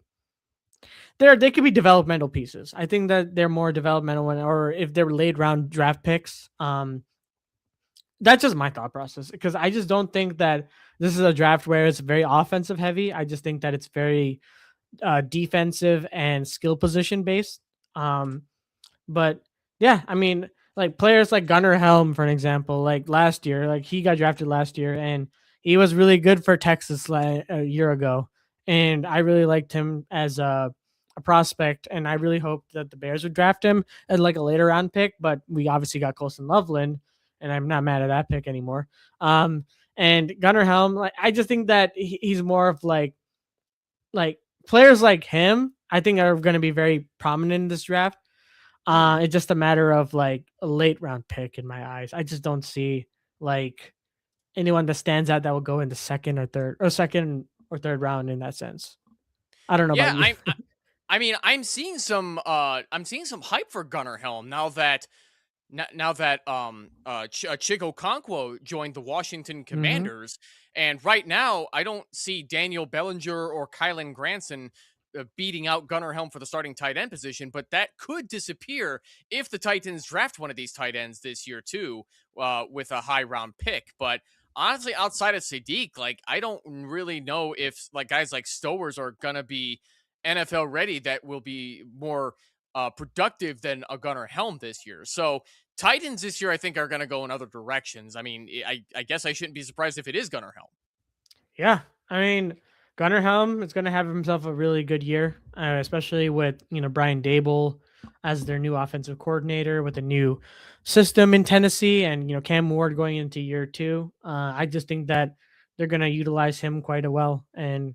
they could be developmental pieces. I think that they're more developmental or if they're late round draft picks. That's just my thought process because I just don't think that this is a draft where it's very offensive heavy. I just think that it's very defensive and skill position based. But yeah, I mean, like players like Gunnar Helm, for an example, like last year, like he got drafted last year and he was really good for Texas a year ago. And I really liked him as a prospect. And I really hoped that the Bears would draft him as like a later round pick, but we obviously got Colson Loveland and I'm not mad at that pick anymore. And Gunnar Helm, like, I just think that he's more of like players like him, I think are going to be very prominent in this draft. It's just a matter of like a late round pick in my eyes. I just don't see like anyone that stands out that will go in the second or third round in that sense. I don't know. Yeah, about you. I'm seeing some hype for Gunnar Helm now that Chico Okonkwo joined the Washington Commanders. And right now, I don't see Daniel Bellinger or Kylan Granson beating out Gunnar Helm for the starting tight end position, but that could disappear if the Titans draft one of these tight ends this year too, with a high round pick. But honestly, outside of Sadiq, like I don't really know if like guys like Stowers are gonna be NFL ready that will be more productive than a Gunnar Helm this year. So Titans this year, I think, are going to go in other directions. I mean, I guess I shouldn't be surprised if it is Gunnar Helm. Yeah, I mean, Gunnar Helm is going to have himself a really good year, especially with Brian Dable as their new offensive coordinator with a new system in Tennessee, and Cam Ward going into year 2. I just think that they're going to utilize him quite a well, and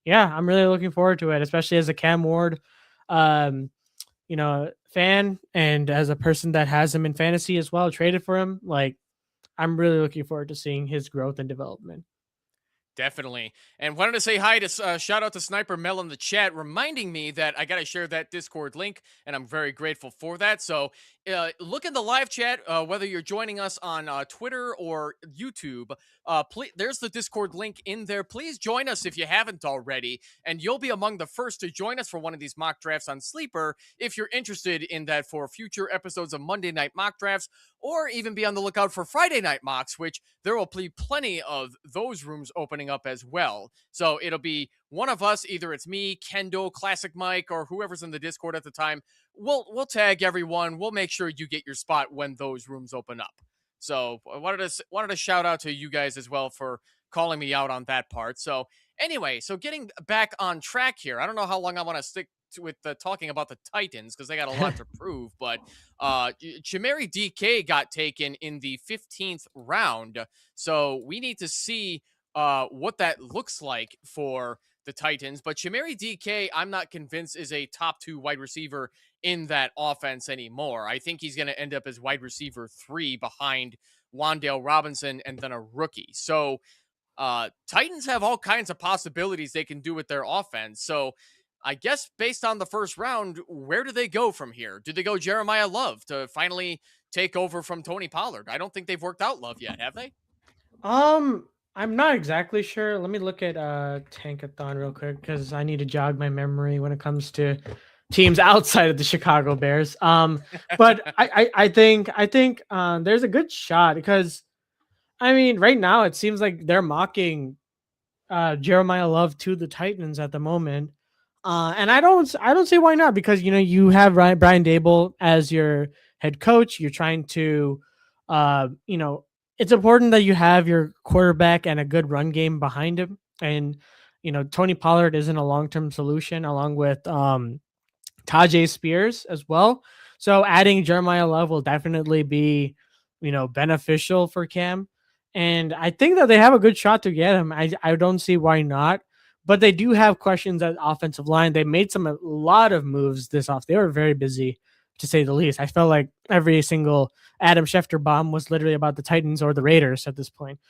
yeah, I'm really looking forward to it, especially as a Cam Ward, um, fan, and as a person that has him in fantasy as well, traded for him. Like, I'm really looking forward to seeing his growth and development. Definitely. And wanted to say hi to shout out to Sniper Mel in the chat, reminding me that I got to share that Discord link, and I'm very grateful for that. So look in the live chat, whether you're joining us on Twitter or YouTube. Please, there's the Discord link in there. Please join us if you haven't already, and you'll be among the first to join us for one of these mock drafts on Sleeper if you're interested in that for future episodes of Monday Night Mock Drafts, or even be on the lookout for Friday Night Mocks, which there will be plenty of those rooms opening up as well. So it'll be one of us, either it's me, Kendall, Classic Mike, or whoever's in the Discord at the time. We'll tag everyone. We'll make sure you get your spot when those rooms open up. So I wanted to shout out to you guys as well for calling me out on that part. So anyway, so getting back on track here, I don't know how long I want to stick with talking about the Titans because they got a lot to prove, but Chimeri DK got taken in the 15th round. So we need to see what that looks like for the Titans. But Chimeri DK, I'm not convinced is a top 2 wide receiver in that offense anymore. I think he's going to end up as wide receiver 3 behind Wan'Dale Robinson and then a rookie. So Titans have all kinds of possibilities they can do with their offense. So I guess based on the first round, where do they go from here? Do they go Jeremiah Love to finally take over from Tony Pollard? I don't think they've worked out Love yet, have they? I'm not exactly sure. Let me look at Tankathon real quick because I need to jog my memory when it comes to teams outside of the Chicago Bears. But I think there's a good shot because I mean right now it seems like they're mocking Jeremiah Love to the Titans at the moment. And I don't see why not, because you have Brian Dable as your head coach. You're trying to it's important that you have your quarterback and a good run game behind him. And Tony Pollard isn't a long-term solution, along with Tajay Spears as well. So adding Jeremiah Love will definitely be beneficial for Cam. And I think that they have a good shot to get him. I don't see why not. But they do have questions at offensive line. They made a lot of moves this off. They were very busy, to say the least. I felt like every single Adam Schefter bomb was literally about the Titans or the Raiders at this point.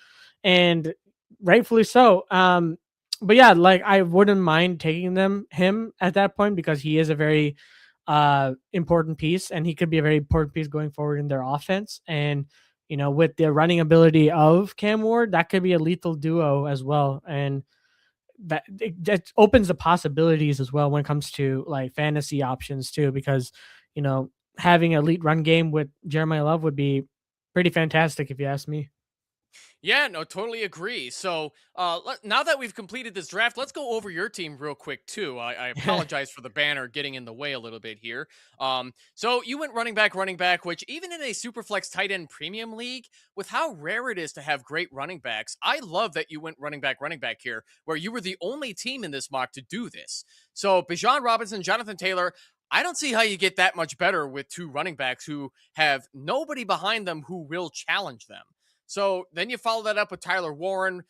And rightfully so. But yeah, like I wouldn't mind taking him at that point because he is a very important piece, and he could be a very important piece going forward in their offense. And with the running ability of Cam Ward, that could be a lethal duo as well. And that opens the possibilities as well when it comes to like fantasy options too, because having an elite run game with Jeremiah Love would be pretty fantastic if you ask me. Yeah, no, totally agree. So now that we've completed this draft, let's go over your team real quick, too. I apologize for the banner getting in the way a little bit here. So you went running back, which even in a Superflex tight end premium league, with how rare it is to have great running backs, I love that you went running back here, where you were the only team in this mock to do this. So Bijan Robinson, Jonathan Taylor, I don't see how you get that much better with 2 running backs who have nobody behind them who will challenge them. So then you follow that up with Tyler Warren.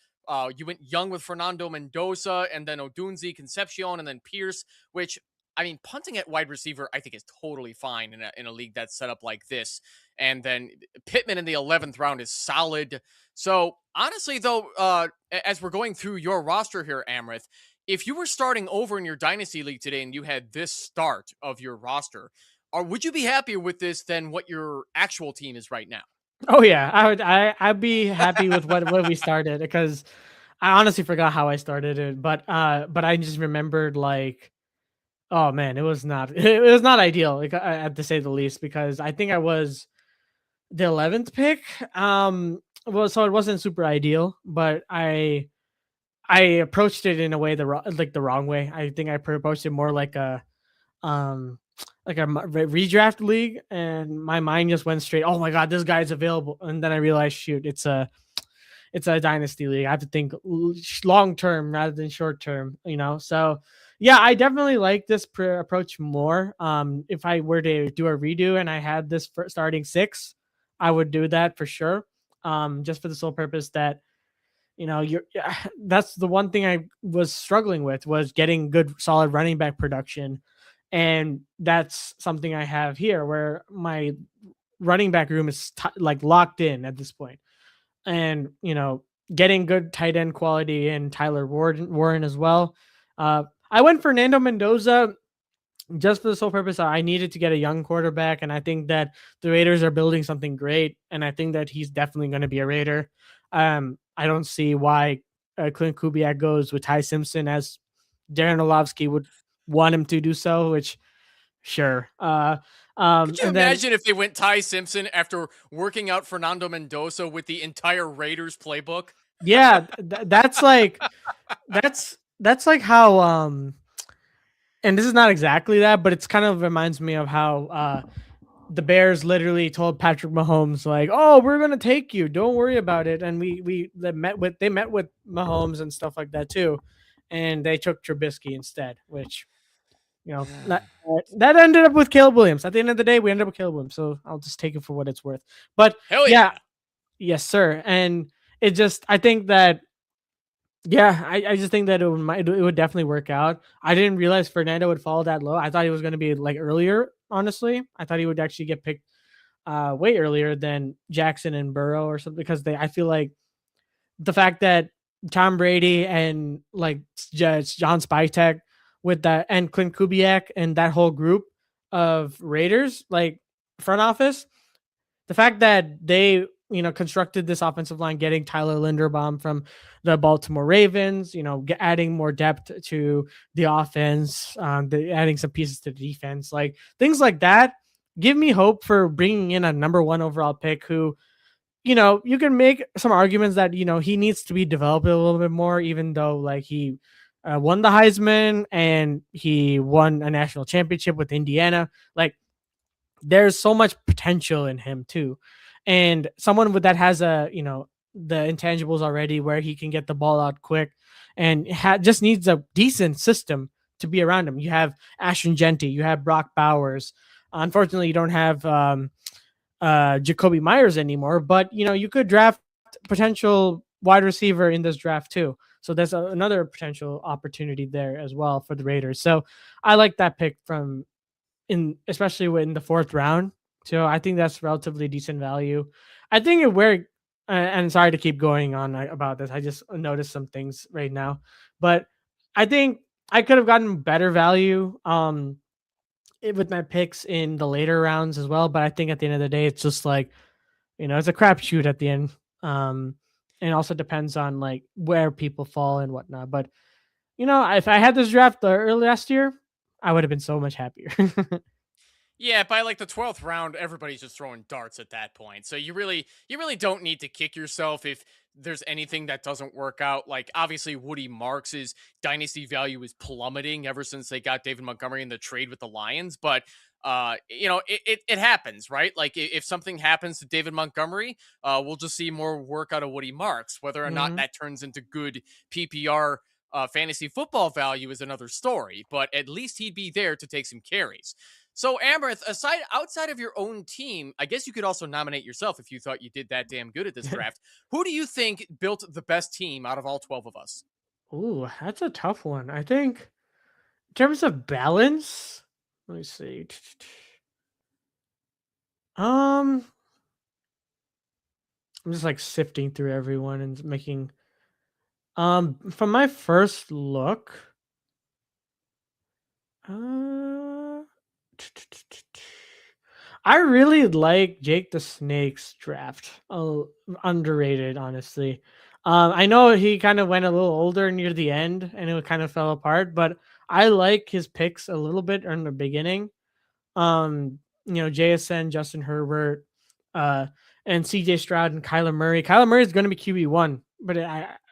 You went young with Fernando Mendoza, and then Odunzi, Concepcion, and then Pierce, which, I mean, punting at wide receiver, I think is totally fine in a league that's set up like this. And then Pittman in the 11th round is solid. So honestly, though, as we're going through your roster here, Amrith, if you were starting over in your Dynasty League today and you had this start of your roster, would you be happier with this than what your actual team is right now? Oh yeah, I'd be happy with what we started, because I honestly forgot how I started it, but I just remembered like Oh man, it was not. It was not ideal, like, to say the least, because I think I was the 11th pick. Well, so it wasn't super ideal, but I approached it in a way the wrong way. I think I approached it more um like a redraft league, and my mind just went straight. Oh my god, this guy's available, and then I realized, shoot, it's a dynasty league. I have to think long term rather than short term, So yeah, I definitely like this approach more. If I were to do a redo and I had this for starting six, I would do that for sure. Just for the sole purpose that you're that's the one thing I was struggling with, was getting good solid running back production. And that's something I have here, where my running back room is like locked in at this point. And getting good tight end quality in Tyler Warren as well. I went Fernando Mendoza just for the sole purpose I needed to get a young quarterback, and I think that the Raiders are building something great, and I think that he's definitely going to be a Raider. I don't see why Clint Kubiak goes with Ty Simpson, as Darren Orlovsky would want him to do so, which sure. Could you And then imagine if they went Ty Simpson after working out Fernando Mendoza with the entire Raiders playbook? yeah, that's like how and this is not exactly that, but it's kind of reminds me of how the Bears literally told Patrick Mahomes, like, "Oh, we're gonna take you. Don't worry about it." And they met with Mahomes and stuff like that too, and they took Trubisky instead, which that ended up with Caleb Williams. At the end of the day, we ended up with Caleb Williams, so I'll just take it for what it's worth. But Hell yeah, yeah. yes, sir. And I think that. Yeah, I just think that it would definitely work out. I didn't realize Fernando would fall that low. I thought he was going to be like earlier. Honestly, I thought he would actually get picked way earlier than Jackson and Burrow or something, because I feel like the fact that Tom Brady and like John Spytek with that, and Clint Kubiak and that whole group of Raiders, like front office, the fact that they constructed this offensive line, getting Tyler Linderbaum from the Baltimore Ravens, adding more depth to the offense, adding some pieces to the defense, like things like that, give me hope for bringing in a number one overall pick who, you can make some arguments that, he needs to be developed a little bit more, even though like he won the Heisman and he won a national championship with Indiana. Like, there's so much potential in him too. And someone that has the intangibles already, where he can get the ball out quick and just needs a decent system to be around him. You have Ashton Genty, you have Brock Bowers. Unfortunately, you don't have Jacoby Myers anymore, but you could draft potential wide receiver in this draft too. So there's another potential opportunity there as well for the Raiders. So I like that pick especially in the fourth round. So I think that's relatively decent value. I think and sorry to keep going on about this. I just noticed some things right now, but I think I could have gotten better value with my picks in the later rounds as well. But I think at the end of the day, it's just like, it's a crapshoot at the end. And it also depends on like where people fall and whatnot. But if I had this draft early last year, I would have been so much happier. Yeah, by like the 12th round, everybody's just throwing darts at that point. So you really don't need to kick yourself if there's anything that doesn't work out. Like, obviously Woody Marks's dynasty value is plummeting ever since they got David Montgomery in the trade with the Lions, but it happens, right? Like, if something happens to David Montgomery, we'll just see more work out of Woody Marks. Whether or not that turns into good PPR fantasy football value is another story, but at least he'd be there to take some carries. So, Amrith, outside of your own team, I guess you could also nominate yourself if you thought you did that damn good at this draft. Who do you think built the best team out of all 12 of us? Ooh, that's a tough one. I think in terms of balance, let me see. I'm just like sifting through everyone and making from my first look. I really like Jake the Snake's draft. Underrated, honestly. I know he kind of went a little older near the end and it kind of fell apart, but I like his picks a little bit in the beginning. JSN, Justin Herbert, uh, and CJ Stroud and Kyler Murray. Kyler Murray is going to be QB1, but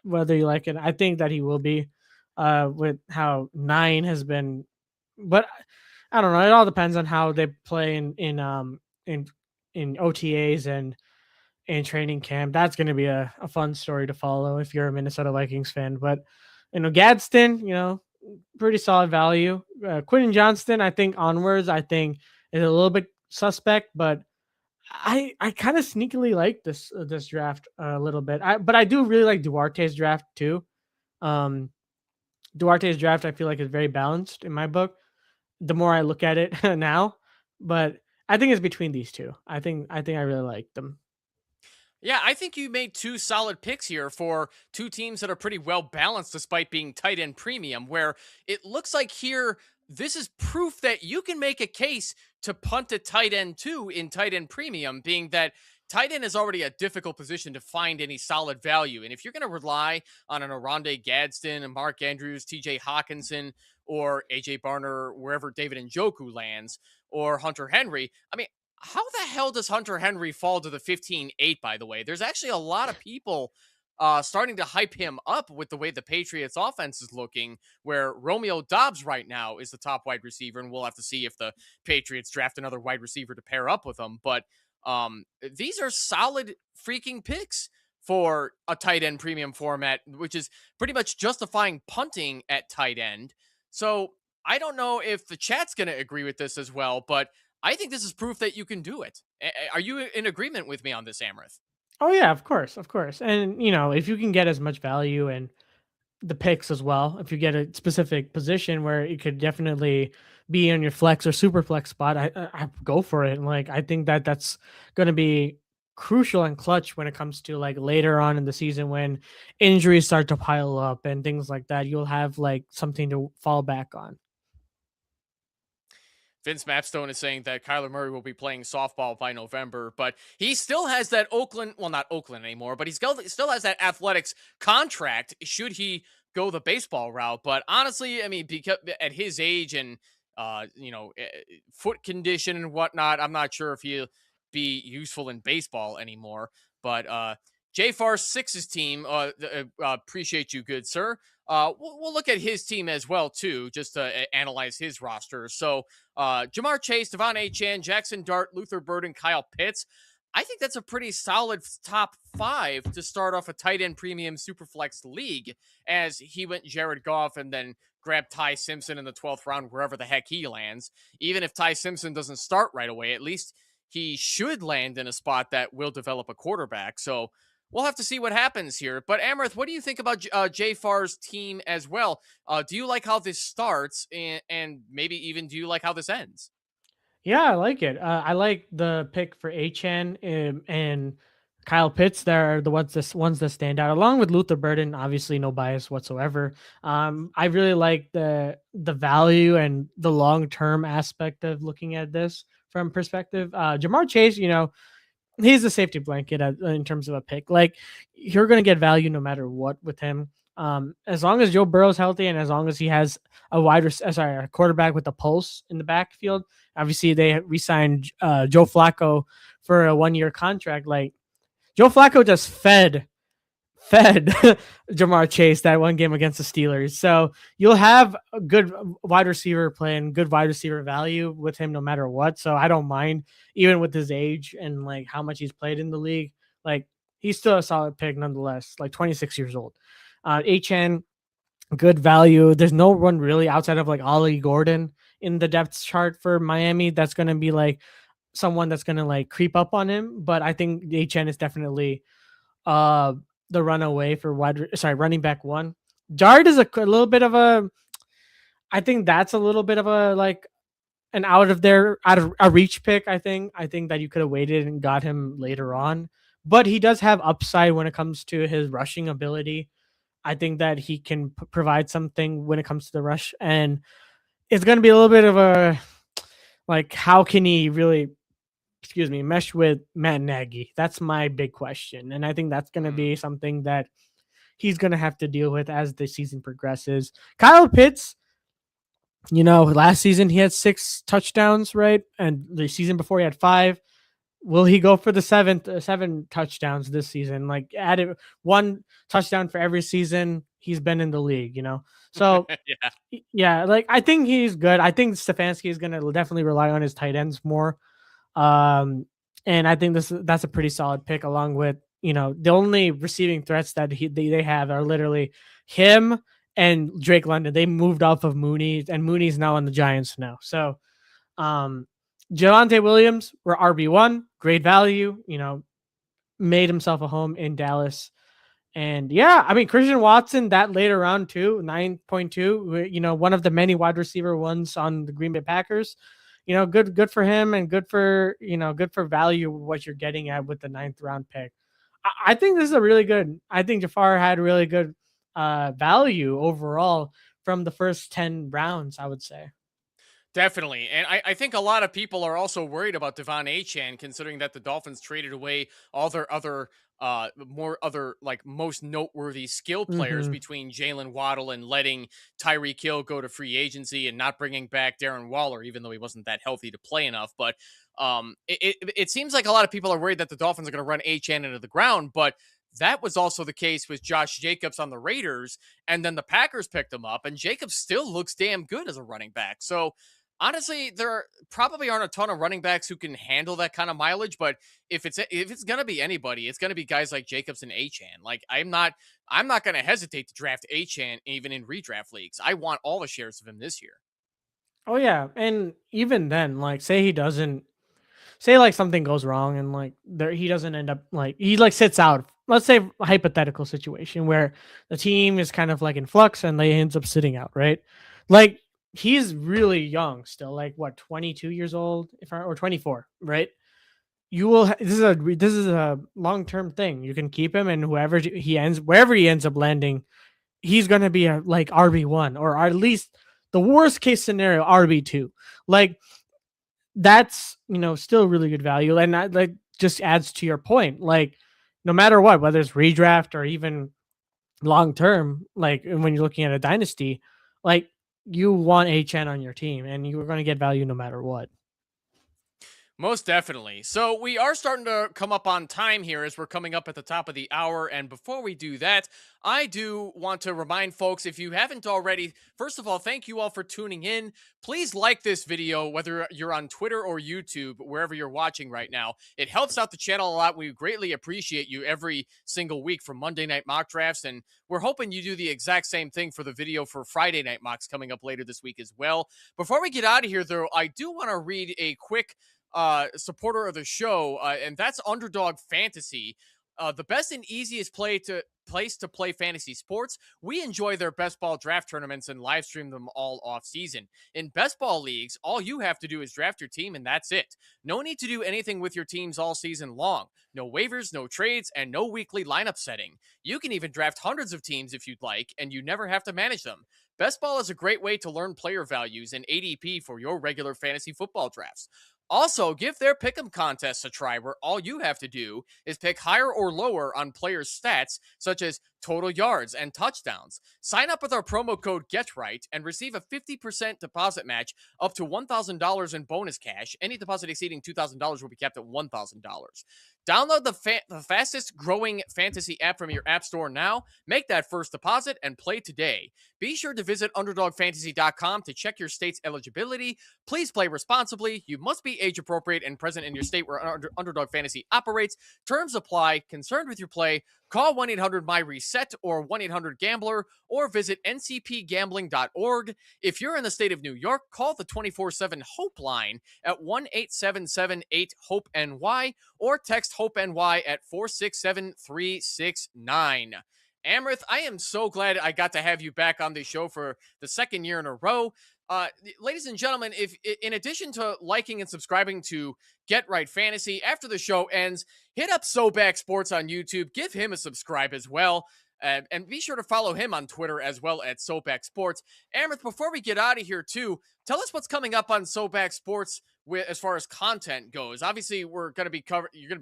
whether you like it, I think that he will be with how 9 has been. But I don't know. It all depends on how they play in OTAs and in training camp. That's going to be a fun story to follow if you're a Minnesota Vikings fan. But Gadsden, pretty solid value. Quentin Johnston, I think onwards, I think is a little bit suspect, but I kind of sneakily like this draft a little bit. But I do really like Duarte's draft too. Duarte's draft I feel like is very balanced in my book. The more I look at it now, but I think it's between these two. I think I really like them. Yeah, I think you made 2 solid picks here for 2 teams that are pretty well balanced despite being tight end premium, where it looks like here this is proof that you can make a case to punt a tight end too in tight end premium, being that tight end is already a difficult position to find any solid value. And if you're going to rely on an Oronde Gadsden and Mark Andrews, TJ Hawkinson, or AJ Barner, wherever David Njoku lands, or Hunter Henry, I mean, how the hell does Hunter Henry fall to the 15-8, by the way? There's actually a lot of people starting to hype him up with the way the Patriots offense is looking, where Romeo Doubs right now is the top wide receiver, and we'll have to see if the Patriots draft another wide receiver to pair up with him. But these are solid freaking picks for a tight end premium format, which is pretty much justifying punting at tight end. So I don't know if the chat's going to agree with this as well, but I think this is proof that you can do it. Are you in agreement with me on this, Amrith? Oh yeah, of course. And if you can get as much value and the picks as well, if you get a specific position where it could definitely be in your flex or super flex spot, I go for it. And I think that that's going to be crucial and clutch when it comes to later on in the season when injuries start to pile up and things like that. You'll have something to fall back on. Vince Mapstone is saying that Kyler Murray will be playing softball by November, but he still has that not Oakland anymore, but he still has that athletics contract should he go the baseball route. But honestly, I mean, because at his age and, foot condition and whatnot, I'm not sure if he'll be useful in baseball anymore. But JFar 6's team, appreciate you, good sir. We'll look at his team as well, too, just to analyze his roster. So Jamar Chase, Devon Achane, Jackson Dart, Luther Burden, Kyle Pitts. I think that's a pretty solid top 5 to start off a tight end premium superflex league, as he went Jared Goff and then grabbed Ty Simpson in the 12th round, wherever the heck he lands. Even if Ty Simpson doesn't start right away, at least he should land in a spot that will develop a quarterback. So we'll have to see what happens here. But Amrith, what do you think about JFar's team as well? Do you like how this starts, and maybe even do you like how this ends? Yeah, I like it. I like the pick for Achane and Kyle Pitts. They're the ones that stand out, along with Luther Burden. Obviously, no bias whatsoever. I really like the value and the long term aspect of looking at this from perspective. Jamar Chase, he's a safety blanket in terms of a pick. You're going to get value no matter what with him. As long as Joe Burrow's healthy and as long as he has a quarterback with a pulse in the backfield. Obviously, they re-signed Joe Flacco for a 1-year contract. Joe Flacco just fed Jamar Chase that one game against the Steelers. So you'll have a good wide receiver play and good wide receiver value with him no matter what. So I don't mind, even with his age and how much he's played in the league. He's still a solid pick nonetheless, 26 years old. HN, good value. There's no one really outside of Ollie Gordon in the depth chart for Miami that's going to be someone that's going to creep up on him. But I think HN is definitely the runaway for running back 1. Dart is a little bit of a, I think that's a little bit of a an out of a reach pick. I think that you could have waited and got him later on, but he does have upside when it comes to his rushing ability. I think that he can provide something when it comes to the rush, and it's going to be a little bit of a how can he really, mesh with Matt Nagy? That's my big question, and I think that's going to be something that he's going to have to deal with as the season progresses. Kyle Pitts, Last season he had 6 touchdowns, right? And the season before he had 5. Will he go for the 7 touchdowns this season? Like added 1 touchdown for every season he's been in the league. So Yeah. yeah, like I think he's good. I think Stefanski is going to definitely rely on his tight ends more. Um, and I think that's a pretty solid pick, along with the only receiving threats that they have are literally him and Drake London. They moved off of Mooney, and Mooney's now on the Giants now. So um, Javonte Williams were RB1, great value. Made himself a home in Dallas. And yeah, I mean Christian Watson that later round too, 9.2. One of the many wide receiver ones on the Green Bay Packers. Good for him, and good for value what you're getting at with the 9th round pick. I think this is a really good. I think Jafar had really good value overall from the first 10 rounds, I would say. Definitely. And I think a lot of people are also worried about Devon Achane, considering that the Dolphins traded away all their other like most noteworthy skill players Mm-hmm. between Jalen Waddle and letting Tyreek Hill go to free agency and not bringing back Darren Waller, even though he wasn't that healthy to play enough. But it seems like a lot of people are worried that the Dolphins are going to run Achane into the ground, but that was also the case with Josh Jacobs on the Raiders, and then the Packers picked him up, and Jacobs still looks damn good as a running back. So honestly, probably aren't a ton of running backs who can handle that kind of mileage, but if it's gonna be anybody, it's gonna be guys like Jacobs and Achane. Like I'm not gonna hesitate to draft Achane even in redraft leagues. I want all the shares of him this year. Oh yeah, and even then, like say like something goes wrong and like he doesn't end up like he like sits out. Let's say a hypothetical situation where the team is kind of like in flux and they ends up sitting out, right? Like he's really young still, like what 22 years old or 24, right? This is a long-term thing. You can keep him, and wherever he ends up landing, he's going to be a like RB1 or at least the worst case scenario RB2. Like that's still really good value, and that like just adds to your point. Like no matter what, whether it's redraft or even long term, like when you're looking at a dynasty, like you want HN on your team, and you're going to get value no matter what. Most definitely. So we are starting to come up on time here as we're coming up at the top of the hour. And before we do that, I do want to remind folks, if you haven't already, first of all, thank you all for tuning in. Please like this video, whether you're on Twitter or YouTube, wherever you're watching right now. It helps out the channel a lot. We greatly appreciate you every single week for Monday Night Mock Drafts. And we're hoping you do the exact same thing for the video for Friday Night Mocks coming up later this week as well. Before we get out of here, though, I do want to read a quick supporter of the show, and that's Underdog Fantasy. The best and easiest place to play fantasy sports. We enjoy their best ball draft tournaments and live stream them all off season. In best ball leagues, all you have to do is draft your team and that's it. No need to do anything with your teams all season long. No waivers, no trades, and no weekly lineup setting. You can even draft hundreds of teams if you'd like, and you never have to manage them. Best ball is a great way to learn player values and ADP for your regular fantasy football drafts. Also, give their pick'em contests a try, where all you have to do is pick higher or lower on players' stats, such as total yards and touchdowns. Sign up with our promo code GETRIGHT and receive a 50% deposit match up to $1,000 in bonus cash. Any deposit exceeding $2,000 will be capped at $1,000. Download the fastest growing fantasy app from your app store now. Make that first deposit and play today. Be sure to visit UnderdogFantasy.com to check your state's eligibility. Please play responsibly. You must be age appropriate and present in your state where Underdog Fantasy operates. Terms apply. Concerned with your play? Call 1-800-MY-RESET or 1-800-GAMBLER or visit ncpgambling.org. If you're in the state of New York, call the 24/7 HOPE line at 1-877-8-HOPE-NY or text HOPE-NY at 467-369. Amrith, I am so glad I got to have you back on the show for the second year in a row. Ladies and gentlemen, if in addition to liking and subscribing to Get Right Fantasy, after the show ends, hit up SoBackSports on YouTube. Give him a subscribe as well. And be sure to follow him on Twitter as well at SoBackSports. Amrith, before we get out of here too, tell us what's coming up on SoBackSports as far as content goes. Obviously, you're going to be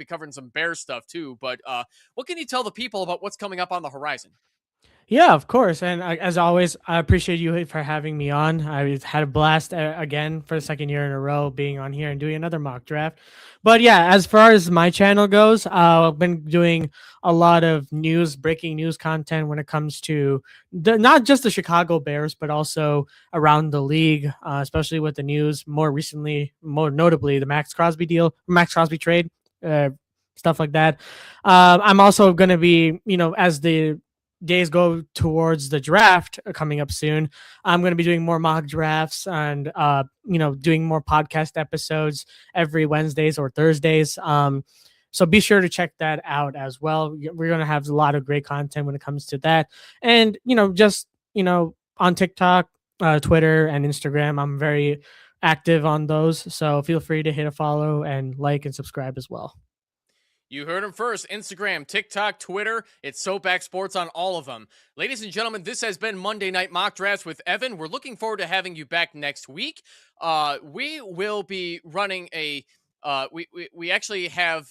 covering some Bears stuff too, but what can you tell the people about what's coming up on the horizon? Yeah, of course. And as always, I appreciate you for having me on. I had a blast again for the second year in a row being on here and doing another mock draft. But yeah, as far as my channel goes, I've been doing a lot of breaking news content when it comes to not just the Chicago Bears, but also around the league, especially with the news more recently, more notably the Max Crosby trade, stuff like that. I'm also going to be, as the days go towards the draft coming up soon, I'm going to be doing more mock drafts and doing more podcast episodes every Wednesdays or Thursdays. So be sure to check that out as well. We're going to have a lot of great content when it comes to that. And on TikTok, Twitter, and Instagram, I'm very active on those, so feel free to hit a follow and like and subscribe as well. You heard him first. Instagram, TikTok, Twitter. It's SoBackSports on all of them. Ladies and gentlemen, this has been Monday Night Mock Drafts with Evan. We're looking forward to having you back next week. We will be running a we actually have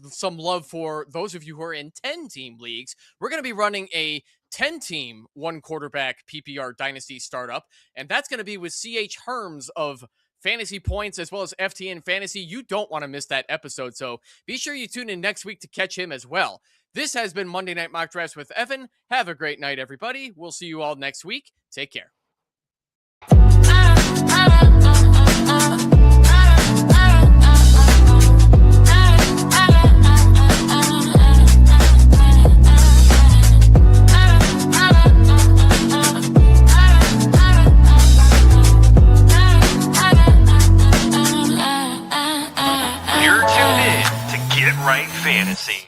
some love for those of you who are in 10-team leagues. We're going to be running a 10-team one quarterback PPR Dynasty Startup, and that's going to be with CH Herms of Fantasy Points as well as FTN Fantasy. You don't want to miss that episode, so be sure you tune in next week to catch him as well. This has been Monday Night Mock Drafts with Evan. Have a great night, everybody. We'll see you all next week. Take care. You're tuned in to Get Right Fantasy.